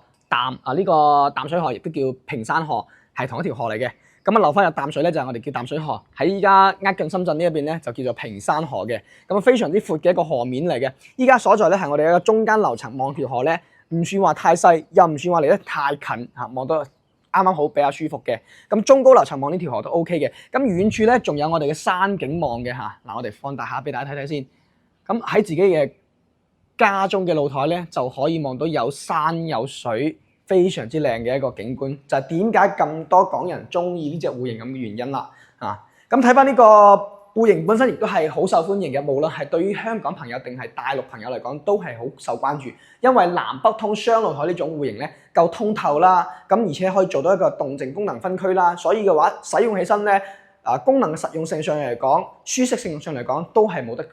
呢個淡水河，亦都叫屏山河，係同一條河嚟嘅。咁啊流翻入淡水咧，就係我哋叫淡水河。喺依家近深圳呢一邊咧，就叫做屏山河嘅。咁非常之闊嘅一個河面嚟嘅。依家所在咧係我哋一個中間樓層，望條河咧唔算話太細，又唔算話離得太近嚇，望到啱啱好比較舒服嘅。咁中高樓層望呢條河都 OK 嘅。咁遠處咧仲有我哋嘅山景望嘅嚇。嗱，我哋放大下俾大家睇睇先。咁喺自己嘅家中嘅露台咧，就可以望到有山有水，非常之靚嘅一個景觀，就係點解咁多港人中意呢隻戶型咁嘅原因啦。咁睇翻呢個戶型本身亦都係好受歡迎嘅，無論係對於香港朋友定係大陸朋友嚟講，都係好受關注。因為南北通雙露台呢種戶型咧，夠通透啦，咁而且可以做到一個動靜功能分區啦，所以嘅話使用起身咧，功能嘅實用性上嚟講，舒適性上嚟講，都係冇得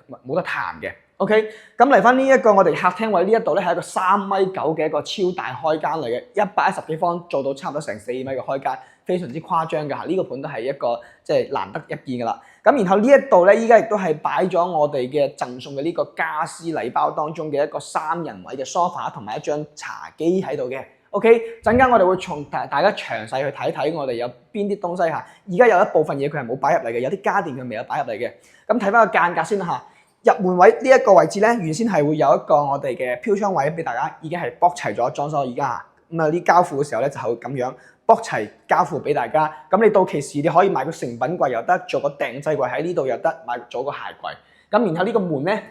彈嘅。OK， 咁嚟翻呢一個我哋客廳位呢一度咧，係一個3.9米嘅一個超大開間嚟嘅，110幾方做到差唔多成4米嘅開間，非常之誇張嘅嚇。呢個盤都係一個即係難得一見㗎啦。咁然後呢一度咧，依家亦都係擺咗我哋嘅贈送嘅呢個家私禮包當中嘅一個3人位嘅 sofa 同埋一張茶幾喺度嘅。OK， 陣間我哋會從大家詳細去睇睇我哋有邊啲東西嚇。而家有一部分嘢佢係冇擺入嚟嘅，有啲家電佢未有擺入嚟嘅。咁睇翻個間隔先啦嚇。入門位呢一個位置咧，原先係會有一個我哋嘅飄窗位俾大家，已經係卜齊咗裝修而家。咁啊，呢交付嘅時候咧就係咁樣卜齊交付俾大家。咁你到期時你可以買個成品櫃又得，做個訂製櫃喺呢度又得，買做個鞋櫃。咁然後呢個門咧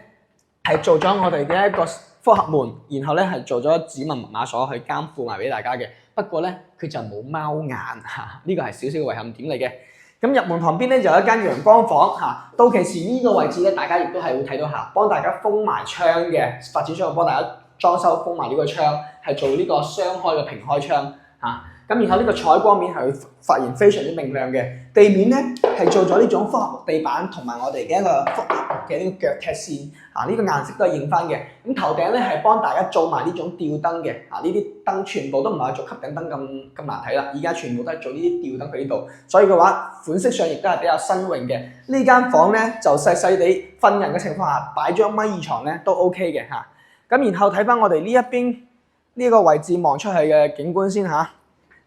係做咗我哋嘅一個複合門，然後咧係做咗指紋密碼鎖去監付埋俾大家嘅。不過咧佢就冇貓眼嚇，呢個係少少嘅遺憾點嚟嘅。咁入門旁邊咧就有一間陽光房嚇，到期時呢個位置咧，大家亦都係會睇到嚇，幫大家封埋窗嘅發展商會幫大家裝修封埋呢個窗，係做呢個雙開嘅平開窗嚇。咁然後呢個採光面係會發現非常之明亮嘅，地面咧係做咗呢種複合木地板同埋我哋嘅一個複合木嘅呢個腳踢線啊，呢個顏色都係認翻嘅。咁頭頂咧係幫大家做埋呢種吊燈嘅啊，呢啲燈全部都唔係做吸頂燈咁難睇啦，而家全部都係做呢啲吊燈喺呢度，所以嘅話款式上亦都係比較新穎嘅。呢間房咧就細細地瞓人嘅情況下擺張米二床咧都 OK 嘅嚇。咁然後睇翻我哋呢一邊呢個位置望出去嘅景觀先嚇。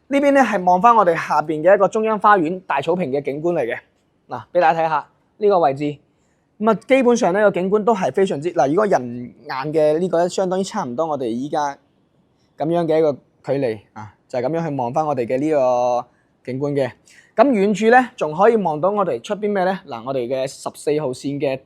呢邊咧係望翻我哋下邊嘅一個中央花園大草坪嘅景觀嚟嘅，嗱俾大家睇下呢個位置，咁啊基本上呢個景觀都係非常之嗱，如果人眼嘅呢個咧，相當於差唔多我哋依家咁樣嘅一個距離啊，就係咁樣去望翻我哋嘅呢個景觀嘅。咁遠處咧仲可以望到我哋出邊咩咧？嗱，我哋嘅14號線嘅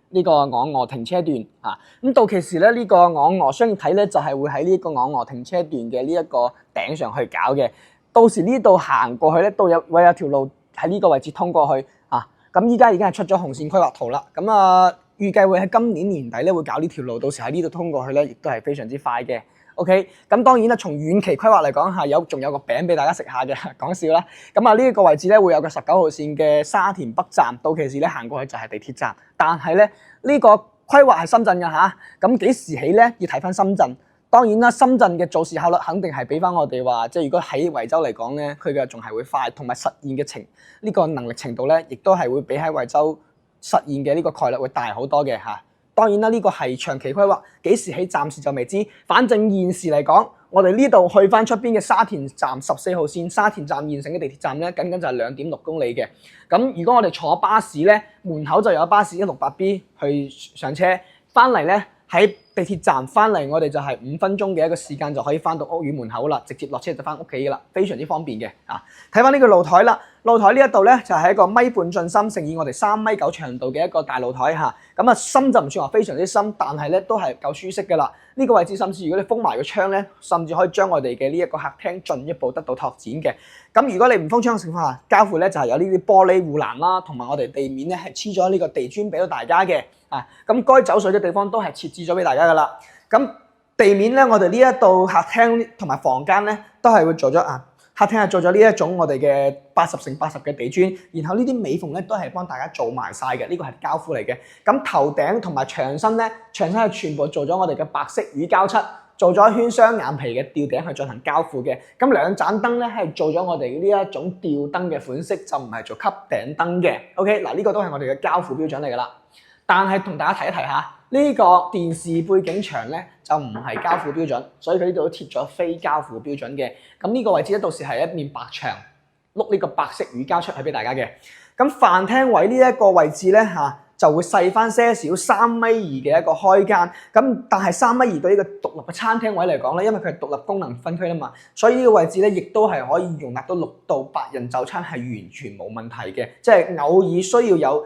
呢個昂鵝停車段啊，咁到期時咧呢個昂鵝商業體咧就係會喺呢個昂鵝停車段嘅呢一個頂上去搞嘅。到時呢度行過去咧，都會有條路喺呢個位置通過去啊。咁依家已經係出咗紅線規劃圖啦。咁啊，預計會喺今年年底咧會搞呢條路，到時喺呢度通過去咧，亦都係非常之快嘅。OK， 咁當然啦，從遠期規劃嚟講係仲有個餅俾大家食下嘅，講笑啦。咁啊，呢一個位置咧會有個19號線嘅沙田北站，到期時咧行過去就係地鐵站。但係咧呢個規劃係深圳嘅嚇，咁幾時起咧要睇翻深圳。當然啦，深圳嘅做事效率肯定係比翻我哋話，即係如果喺惠州嚟講咧，佢嘅仲係會快，同埋實現嘅呢個能力程度咧，亦都係會比喺惠州實現嘅呢個概率會大好多嘅嚇。當然啦，呢個係長期規劃，幾時起暫時就未知。反正現時嚟講，我哋呢度去翻出邊嘅沙田站14號線沙田站現成嘅地鐵站咧，僅僅就係2.6公里嘅。咁如果我哋坐巴士咧，門口就有巴士168B 去上車，翻嚟咧。喺地鐵站翻嚟，我哋就係5分鐘嘅一個時間就可以翻到屋苑門口啦，直接落車就翻屋企啦，非常之方便嘅啊！睇翻呢個露台啦，露台呢一度咧就係一個1.5米進深，乘以我哋3.9米長度嘅一個大露台嚇。咁啊深就唔算話非常之深，但係咧都係夠舒適嘅啦。呢個位置甚至如果你封埋個窗咧，甚至可以將我哋嘅呢一個客廳進一步得到拓展嘅。咁如果你唔封窗嘅情況下，交付咧就係有呢啲玻璃護欄啦，同埋我哋地面咧係黐咗呢個地磚俾到大家嘅。啊，咁該走水嘅地方都係設置咗俾大家噶啦。咁地面咧，我哋呢一度客廳同埋房間咧，都係會做咗啊。客廳係做咗呢一種我哋嘅80×80嘅地磚，然後呢啲尾縫咧都係幫大家做埋晒嘅，呢個係交付嚟嘅。咁頭頂同埋牆身咧，牆身係全部做咗我哋嘅白色乳膠漆，做咗圈雙眼皮嘅吊頂去進行交付嘅。咁兩盞燈咧係做咗我哋呢一種吊燈嘅款式，就唔係做吸頂燈嘅。OK， 嗱呢個都係我哋嘅交付標準嚟噶啦。但係同大家提一提下，呢個電視背景牆咧就唔係交付標準，所以佢呢度都貼咗非交付標準嘅。咁呢個位置咧，到時係一面白牆，碌呢個白色乳膠出去俾大家嘅。咁飯廳位呢一個位置咧就會細翻些少3.2米嘅一個開間。咁但係3.2米對呢個獨立嘅餐廳位嚟講咧，因為佢係獨立功能分區啦嘛，所以呢個位置咧亦都係可以容納到6到8人就餐係完全冇問題嘅。即係偶爾需要有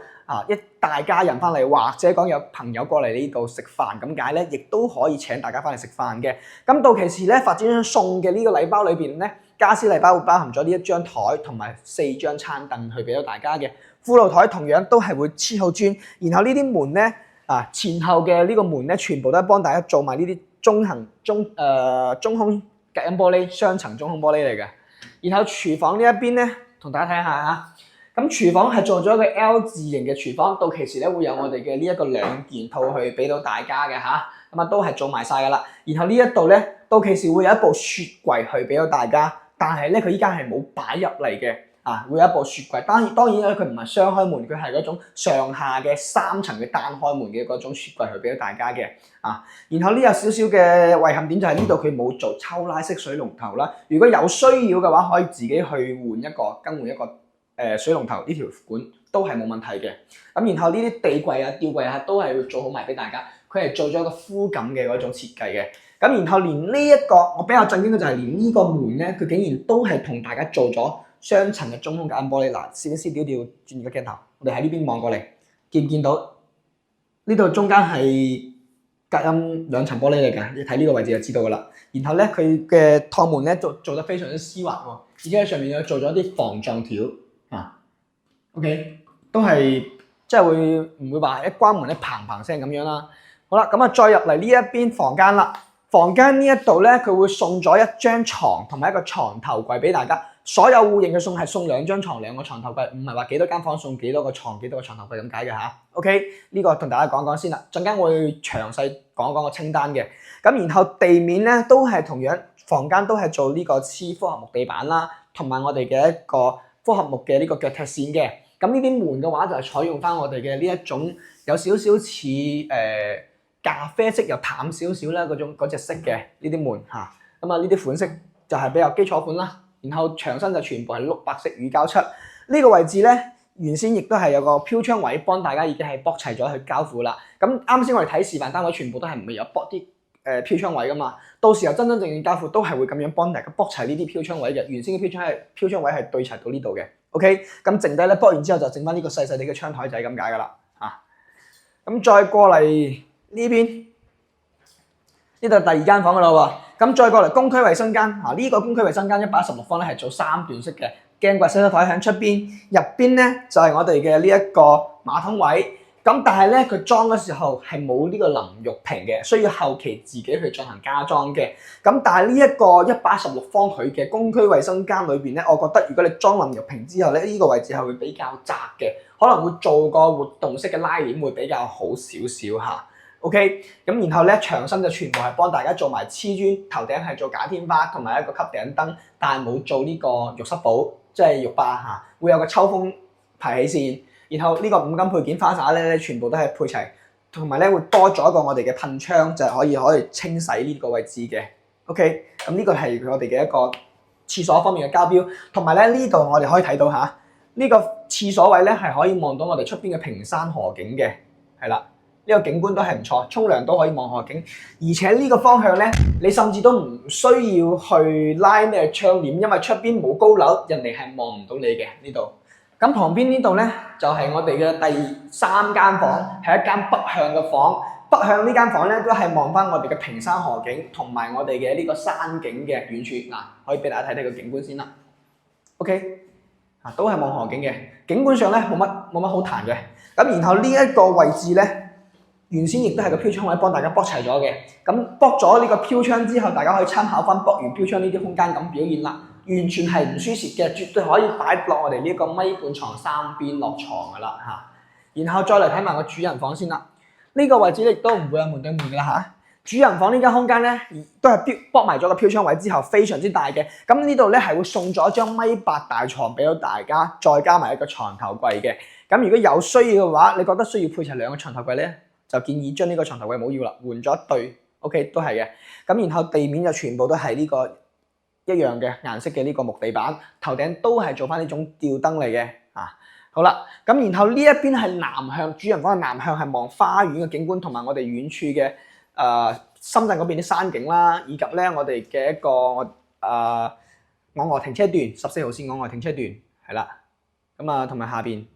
一大家人翻嚟，或者講有朋友過嚟呢度食飯咁解咧，亦都可以請大家翻嚟食飯嘅。咁到期時咧，發展商送嘅呢個禮包裏邊咧，家私禮包會包含咗呢一張台同埋4張餐凳去俾到大家嘅。副露台同樣都係會黐好磚，然後呢啲門咧前後嘅呢個門咧，全部都係幫大家做埋呢啲中空隔音玻璃，雙層中空玻璃嚟嘅。然後廚房呢一邊咧，同大家睇下嚇。咁廚房係做咗一個 L 字形嘅廚房，到期時咧會有我哋嘅呢一個2件套去俾到大家嘅嚇，咁都係做埋晒噶啦。然後呢一度咧，到期時會有一部雪櫃去俾到大家，但係咧佢依家係冇擺入嚟嘅。會有一部雪櫃，當然咧，佢唔係雙開門，佢係嗰種上下嘅3層嘅單開門嘅嗰種雪櫃去俾到大家嘅。然後呢有少少嘅遺憾點就係呢度佢冇做抽拉式水龍頭啦。如果有需要嘅話，可以自己去更換一個水龍頭，呢條管都係冇問題嘅。咁然後呢啲地櫃啊、吊櫃啊都係會做好埋俾大家，佢係做咗一個膚感嘅嗰種設計嘅。咁然後連呢一個我比較震驚嘅就係連呢個門咧，佢竟然都係同大家做咗雙層嘅中空隔音玻璃。嗱，攝影師調轉個鏡頭，我哋喺呢邊望過嚟，見唔見到呢度中間係隔音2層玻璃嚟㗎？你睇呢個位置就知道㗎啦。然後咧，佢嘅趟門咧做得非常之絲滑喎，而且喺上面又做咗啲防撞條OK， 都係即係唔會話一關門咧砰砰聲咁樣啦。好啦，咁啊再入嚟呢一邊房間啦。房間呢一度咧，佢會送咗一張床同埋一個床頭櫃俾大家。所有戶型嘅送係送2張床、2個床頭櫃，唔係話幾多間房送幾多個床、幾多個床頭櫃咁解嘅嚇。OK， 呢個同大家講講先啦，陣間我會詳細講講個清單嘅。咁然後地面咧都係同樣，房間都係做呢個黐複合木地板啦，同埋我哋嘅一個複合木嘅呢個腳踢線嘅。咁呢啲門嘅話就係採用翻我哋嘅呢一種有少少似咖啡色又淡少少啦嗰隻色嘅呢啲門嚇。咁啊呢啲款式就係比較基礎款啦。然後牆身就全部係碌白色乳膠漆。呢個位置咧，原先亦都係有個飄窗位，幫大家已經係駁齊咗去交付啦。咁啱先我哋睇示範單位，全部都係唔係有駁啲飄窗位噶嘛？到時候真真正正交付都係會咁樣幫大家駁齊呢啲飄窗位嘅。原先嘅飄窗位係對齊到呢度嘅。OK， 咁剩低咧駁完之後就剩翻呢個細細哋嘅窗台仔咁解噶啦。咁再過嚟呢邊，呢度第2間房噶啦喎。咁再過嚟公區衛生間，呢個公區衛生間116方咧係做3段式嘅，鏡櫃洗手台喺出邊，入邊咧就係我哋嘅呢一個馬桶位。咁但係咧佢裝嘅時候係冇呢個淋浴屏嘅，需要後期自己去進行加裝嘅。咁但係呢一個116方佢嘅公區衛生間裏邊咧，我覺得如果你裝淋浴屏之後咧，呢個位置係會比較窄嘅，可能會做個活動式嘅拉鏈會比較好少少嚇。OK， 咁然後咧牆身就全部係幫大家做埋黐磚，頭頂係做假天花同埋一個吸頂燈，但係冇做呢個浴室寶，即係浴霸嚇，會有個抽風排氣扇。然後呢個5金配件花灑咧，全部都係配齊，同埋咧會多咗一個我哋嘅噴窗，就係可以清洗呢個位置嘅。OK， 咁呢個係我哋嘅一個廁所方面嘅交標，同埋咧呢度我哋可以睇到嚇，呢個廁所位咧係可以望到我哋出邊嘅屏山河景嘅，係啦。呢個景觀都係唔錯，沖涼都可以望河景，而且呢個方向咧，你甚至都唔需要去拉咩窗簾，因為出邊冇高樓，人哋係望唔到你嘅呢度。咁旁邊呢度咧就係我哋嘅第3間房，係一間北向嘅房。北向呢間房咧都係望翻我哋嘅屏山河景同埋我哋嘅呢個山景嘅遠處。嗱，可以俾大家睇睇個景觀先啦。OK， 都係望河景嘅，景觀上咧冇乜好彈嘅。咁然後呢一個位置咧。原先亦都係個飄窗位幫大家駁齊咗嘅，咁駁咗呢個飄窗之後，大家可以參考翻駁完飄窗呢啲空間咁表現啦，完全係唔輸蝕嘅，絕對可以擺落我哋呢個米半床3邊落床噶啦嚇。然後再嚟睇埋個主人房先啦，呢個位置亦都唔會有門對門噶啦嚇。主人房呢間空間咧，都係駁埋咗個飄窗位之後，非常之大嘅。咁呢度咧係會送咗張1.8大床俾到大家，再加埋一個床頭櫃嘅。咁如果有需要嘅話，你覺得需要配齊2個床頭櫃咧？就建議將呢個床頭櫃冇要啦，換咗一對 ，OK 都係嘅。咁然後地面就全部都係呢個一樣嘅顏色嘅呢個木地板，頭頂都係做翻呢種吊燈嚟嘅。好啦，咁然後呢一邊係南向，主人房嘅南向係望花園嘅景觀，同埋我哋遠處嘅深圳嗰邊啲山景啦，以及咧我哋嘅一個我停車段14號線我停車段係啦。咁同埋下邊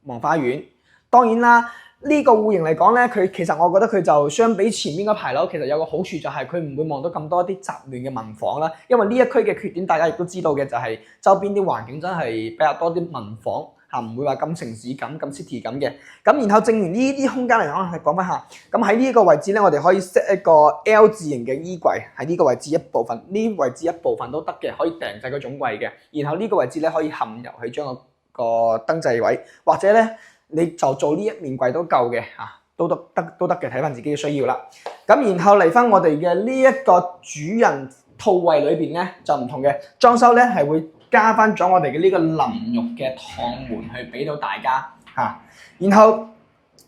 望花園，當然啦。呢個戶型嚟講咧，佢其實我覺得佢就相比前面嗰排樓，其實有個好處就係佢唔會望到咁多啲雜亂嘅民房啦。因為呢一區嘅缺點，大家亦都知道嘅就係周邊啲環境真係比較多啲民房嚇，唔會話咁城市感、咁 city 感嘅。咁然後正如呢啲空間嚟講，係講翻下，咁喺呢個位置咧，我哋可以 set 一個 L 字形嘅衣櫃喺呢個位置一部分，呢位置一部分都得嘅，可以訂製嗰種櫃嘅。然後呢個位置咧可以嵌入去將個燈掣位，或者咧。你就做呢一面櫃都夠嘅嚇，都得嘅，睇翻自己嘅需要啦。咁然後嚟翻我哋嘅呢一個主人套位裏邊咧就唔同嘅，裝修咧係會加翻咗我哋嘅呢個淋浴嘅趟門去俾到大家嚇。然後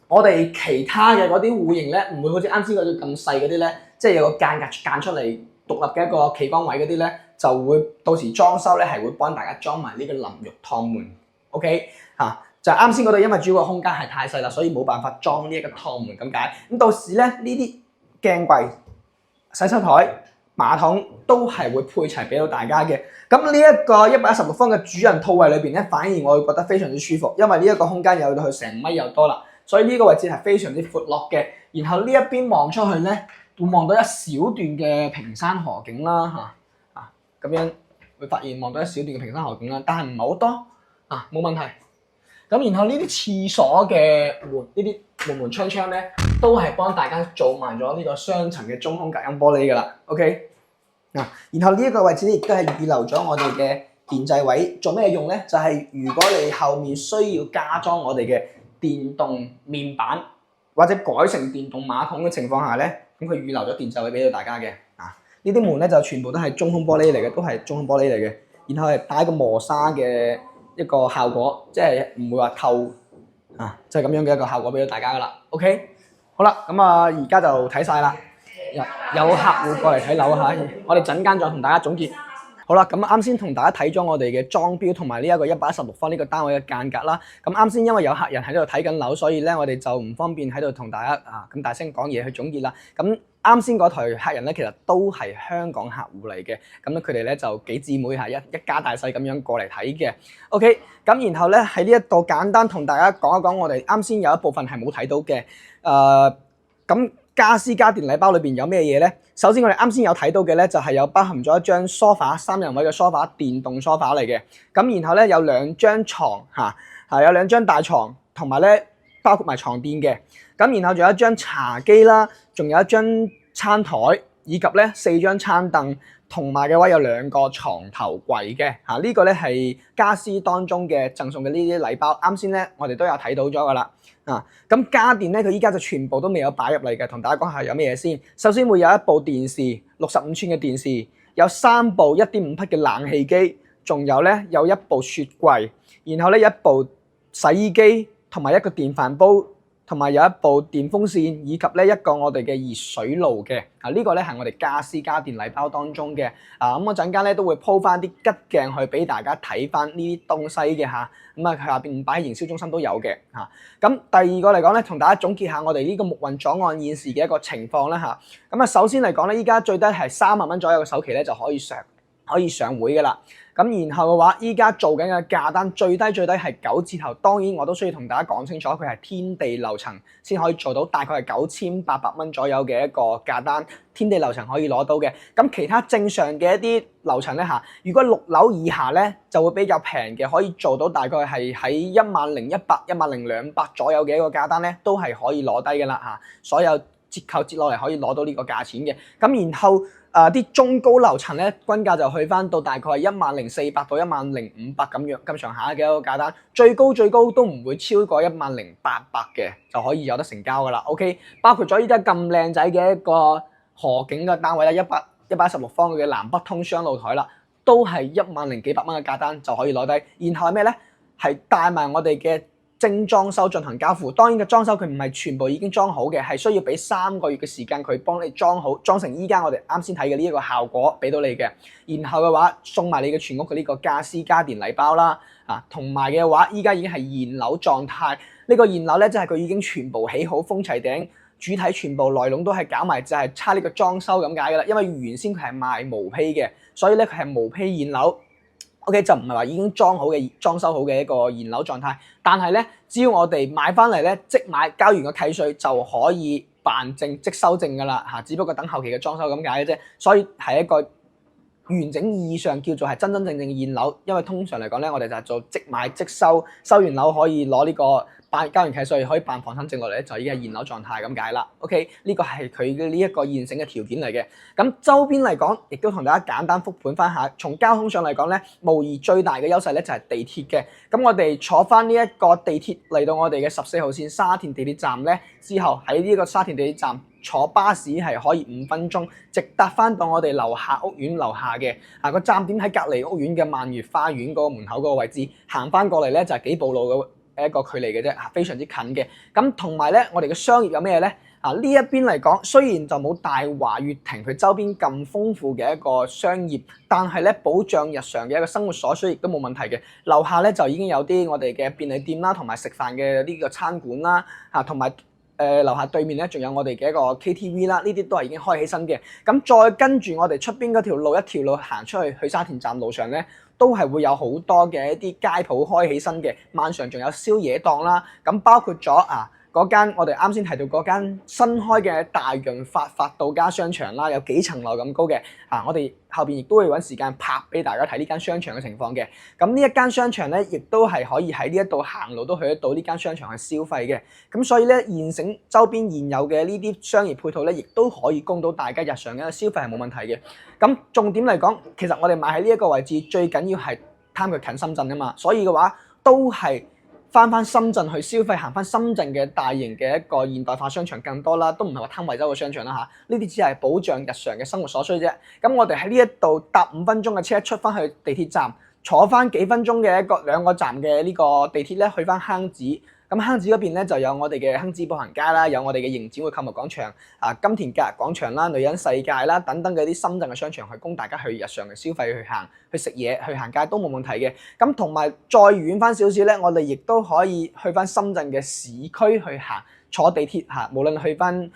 我哋其他嘅嗰啲戶型咧，唔會好似啱先嗰啲咁細嗰啲咧，即係有個間出嚟獨立嘅一個企缸位嗰啲咧，就會到時裝修咧係會幫大家裝埋呢個淋浴趟門 ，OK 嚇。就啱先嗰度，因為主要個空間係太細啦，所以冇辦法裝呢一個趟門咁解。咁到時咧呢啲鏡櫃、洗手台、馬桶都係會配齊俾到大家嘅。咁呢一個116方嘅主人套位裏邊咧，反而我會覺得非常之舒服，因為呢一個空間有到去成米又多啦，所以呢個位置係非常之闊落嘅。然後呢一邊望出去咧，會望到一小段嘅屏山河景啦嚇，咁樣會發現望到一小段嘅屏山河景啦，但係唔係好多冇問題。咁然後呢啲廁所嘅門，呢啲門窗咧，都係幫大家做埋咗呢個雙層嘅中空隔音玻璃噶啦 ，OK 然後呢一個位置亦都係預留咗我哋嘅電掣位，做咩用咧？就係如果你後面需要加裝我哋嘅電動面板或者改成電動馬桶嘅情況下咧，咁佢預留咗電掣位俾到大家嘅。呢啲門咧就全部都係中空玻璃嚟嘅，都係中空玻璃嚟嘅，然後係帶個磨砂嘅一個效果，即係唔會話透即係咁樣嘅一個效果俾到大家噶啦。OK， 好啦，咁而家就睇晒啦。有客戶過嚟睇樓嚇，我哋陣間再同大家總結。好啦，咁啱先同大家睇咗我哋嘅裝標同埋呢一個116方呢個單位嘅間隔啦。咁啱先因為有客人喺度睇緊樓，所以咧我哋就唔方便喺度同大家咁大聲講嘢去總結啦。咁啱先嗰台客人咧其實都係香港客戶嚟嘅，咁咧佢哋咧就幾姊妹嚇，一家大細咁樣過嚟睇嘅。OK， 咁然後咧喺呢一度簡單同大家講一講，我哋啱先有一部分係冇睇到嘅。咁家私家電禮包裏邊有咩嘢咧？首先我哋啱先有睇到嘅咧，就係有包含咗一張梳化，3人位嘅梳化，電動梳化嚟嘅。咁然後咧有2張床有2張大床，同埋咧包括埋床墊嘅。咁然後仲有一張茶几啦，仲有一張餐台，以及咧4張餐凳，同埋嘅話有2個床頭櫃嘅。呢個咧係家私當中嘅贈送嘅呢啲禮包。啱先咧我哋都有睇到咗噶啦。咁家電咧，佢依家就全部都未有擺入嚟嘅，同大家講下有咩嘢先。首先會有一部電視，65寸嘅電視，有3部1.5匹嘅冷氣機，仲有咧有一部雪櫃，然後咧一部洗衣機，同埋一個電飯煲，同埋有一部電風扇，以及咧一個我哋嘅熱水爐嘅。呢個咧係我哋家私家電禮包當中嘅。咁我陣間咧都會鋪翻啲吉鏡去俾大家睇翻呢啲東西嘅嚇。咁下邊擺喺營銷中心都有嘅嚇。咁第二個嚟講咧，同大家總結下我哋呢個木運左岸現時嘅一個情況啦嚇。咁首先嚟講咧，依家最低係3萬蚊左右嘅首期咧就可以上會噶啦。咁然後嘅話，依家做緊嘅價單最低係9字頭，當然我都需要同大家講清楚，佢係天地樓層先可以做到，大概係9800蚊左右嘅一個價單，天地樓層可以攞到嘅。咁其他正常嘅一啲樓層咧嚇，如果6樓以下咧就會比較平嘅，可以做到大概係喺10100、10200左右嘅一個價單咧，都係可以攞低嘅啦嚇。所有折扣折落嚟可以攞到呢個價錢嘅。咁然後啲中高樓層咧，均價就去翻到大概係10400到10500咁上下嘅一個價單，最高都唔會超過10800嘅，就可以有得成交噶啦。OK， 包括咗依家咁靚仔嘅一個河景嘅單位啦，116方嘅南北通雙露台啦，都係10000幾百蚊嘅價單就可以攞低。然後係咩咧？係帶埋我哋嘅精裝修進行交付，當然嘅裝修佢唔係全部已經裝好嘅，係需要俾3個月嘅時間佢幫你裝好，裝成依家我哋啱先睇嘅呢一個效果俾到你嘅。然後嘅話送埋你嘅全屋嘅呢個家私家電禮包啦，同埋嘅話依家已經係現樓狀態。呢個現樓咧，即係佢已經全部起好封齊頂，主體全部內籠都係搞埋，就係差呢個裝修咁解噶啦。因為原先佢係賣毛坯嘅，所以咧佢係毛坯現樓。OK， 就唔係話已經裝修好嘅一個現樓狀態，但係咧，只要我哋買翻嚟咧，即買交完個契稅就可以辦證即收證噶啦嚇，只不過等後期嘅裝修咁解嘅啫，所以係一個完整意義上叫做係真正嘅現樓，因為通常嚟講咧，我哋就係做即買即收，收完樓可以攞呢個交完契稅可以辦房產證落嚟咧，就已經係現樓狀態咁解啦。OK， 呢個係佢嘅呢一個現成嘅條件嚟嘅。咁周邊嚟講，亦都同大家簡單復盤翻下。從交通上嚟講咧，無疑最大嘅優勢咧就係地鐵嘅。咁我哋坐翻呢一個地鐵嚟到我哋嘅14號線沙田地鐵站咧，之後喺呢個沙田地鐵站坐巴士係可以5分鐘直達翻到我哋樓下屋苑樓下嘅。個站點喺隔離屋苑嘅萬月花園嗰個門口嗰個位置，行翻過嚟咧就係幾步路嘅一個距離嘅啫，非常之近嘅。咁同埋咧，我哋嘅商業有咩咧？呢一邊嚟講，雖然就冇大華悅庭佢周邊咁豐富嘅一個商業，但係咧保障日常嘅一個生活所需亦都冇問題嘅。樓下咧就已經有啲我哋嘅便利店啦，同埋食飯嘅呢個餐館啦，同埋樓下對面咧仲有我哋嘅一個 KTV 啦，呢啲都係已經開起身嘅。咁再跟住我哋出邊嗰條路一條路行出去沙田站路上咧，都係會有好多嘅一啲街鋪開起身嘅，晚上仲有宵夜檔啦。咁包括咗嗰間我哋啱先提到嗰間新開嘅大潤發到家商場啦，有幾層樓咁高嘅。我哋後邊亦都會揾時間拍俾大家睇呢間商場嘅情況嘅。咁呢一間商場咧，亦都係可以喺呢一度行路都去得到呢間商場去消費嘅。咁所以咧，現成周邊現有嘅呢啲商業配套咧，亦都可以供到大家日常嘅消費係冇問題嘅。咁重點嚟講，其實我哋買喺呢一個位置，最緊要係貪佢近深圳啊嘛。所以嘅話，都係翻深圳去消費，行翻深圳嘅大型嘅一個現代化商場更多啦，都唔係話貪惠州嘅商場啦嚇。呢啲只係保障日常嘅生活所需啫。咁我哋喺呢一度搭5分鐘嘅車出翻去地鐵站，坐翻幾分鐘嘅兩個站嘅呢個地鐵咧，去翻坑子。咁坑子嗰邊咧就有我哋嘅坑子步行街啦，有我哋嘅迎展會購物廣場、金田假日廣場啦、女人世界啦等等嘅啲深圳嘅商場，去供大家去日常嘅消費去行、去食嘢、去行街都冇問題嘅。咁同埋再遠翻少少咧，我哋亦都可以去翻深圳嘅市區去行，坐地鐵嚇，無論去翻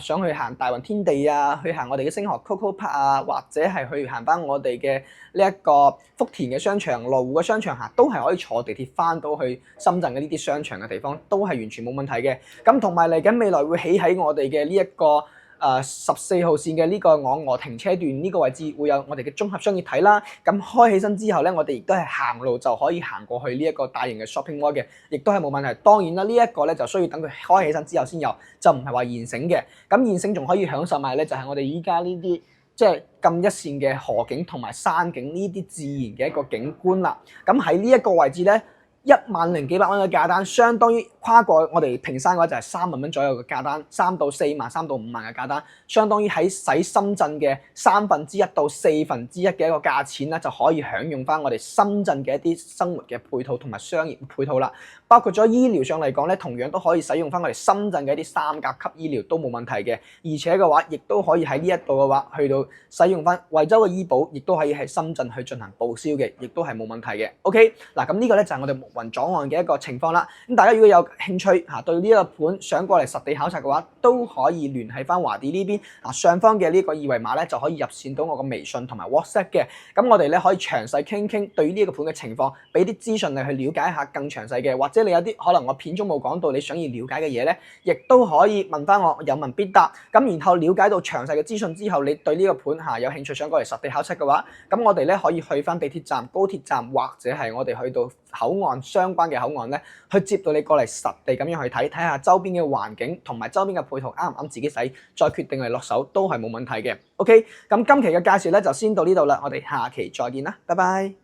想去行大雲天地啊，去行我哋嘅星河 Coco Park 啊，或者係去行翻我哋嘅呢一個福田嘅商場、羅湖嘅商場都係可以坐地鐵翻到去深圳嘅呢啲商場嘅地方，都係完全冇問題嘅。咁同埋嚟緊未來會起喺我哋嘅呢一個14號線嘅呢個昂鵝停車段呢個位置會有我哋嘅綜合商業體啦。咁開起身之後咧，我哋亦都係行路就可以行過去呢一個大型嘅 shopping mall 嘅，亦都係冇問題。當然啦，呢一個咧就需要等佢開起身之後先有，就唔係話現成嘅。咁現成仲可以享受埋咧，就係我哋依家呢啲即係咁一線嘅河景同埋山景呢啲自然嘅一個景觀啦。咁喺呢一個位置咧，1萬零幾百蚊嘅價單，相當於跨過我哋平山嘅話就係3萬蚊左右嘅價單，3到4萬、3到5萬嘅價單，相當於喺使深圳嘅1/3到1/4嘅一個價錢咧，就可以享用翻我哋深圳嘅一啲生活嘅配套同埋商業配套啦。包括咗醫療上嚟講咧，同樣都可以使用翻我哋深圳嘅一啲3甲級醫療都冇問題嘅，而且嘅話亦都可以喺呢一度嘅話去到使用翻惠州嘅醫保，亦都可以喺深圳去進行報銷嘅，亦都係冇問題嘅。OK， 嗱咁呢個咧就係我哋木雲左岸嘅一個情況啦。咁大家如果有興趣對呢個盤想過嚟實地考察嘅話，都可以聯繫翻華啲呢邊上方嘅呢個二維碼咧，就可以入線到我個微信同埋 WhatsApp 嘅。咁我哋咧可以詳細傾傾對於呢個盤嘅情況，俾啲資訊你去了解一下更詳細嘅，或者你有啲可能我片中冇講到你想要了解嘅嘢咧，亦都可以問翻我，有問必答。咁然後了解到詳細嘅資訊之後，你對呢個盤有興趣想過嚟實地考察嘅話，咁我哋咧可以去翻地鐵站、高鐵站，或者係我哋去到口岸相關嘅口岸咧，去接到你過嚟實地咁樣去睇下周邊嘅環境同埋周邊嘅配套啱唔啱自己使，再決定嚟落手都係冇問題嘅。OK， 咁今期嘅介紹咧就先到呢度啦，我哋下期再見啦，拜拜。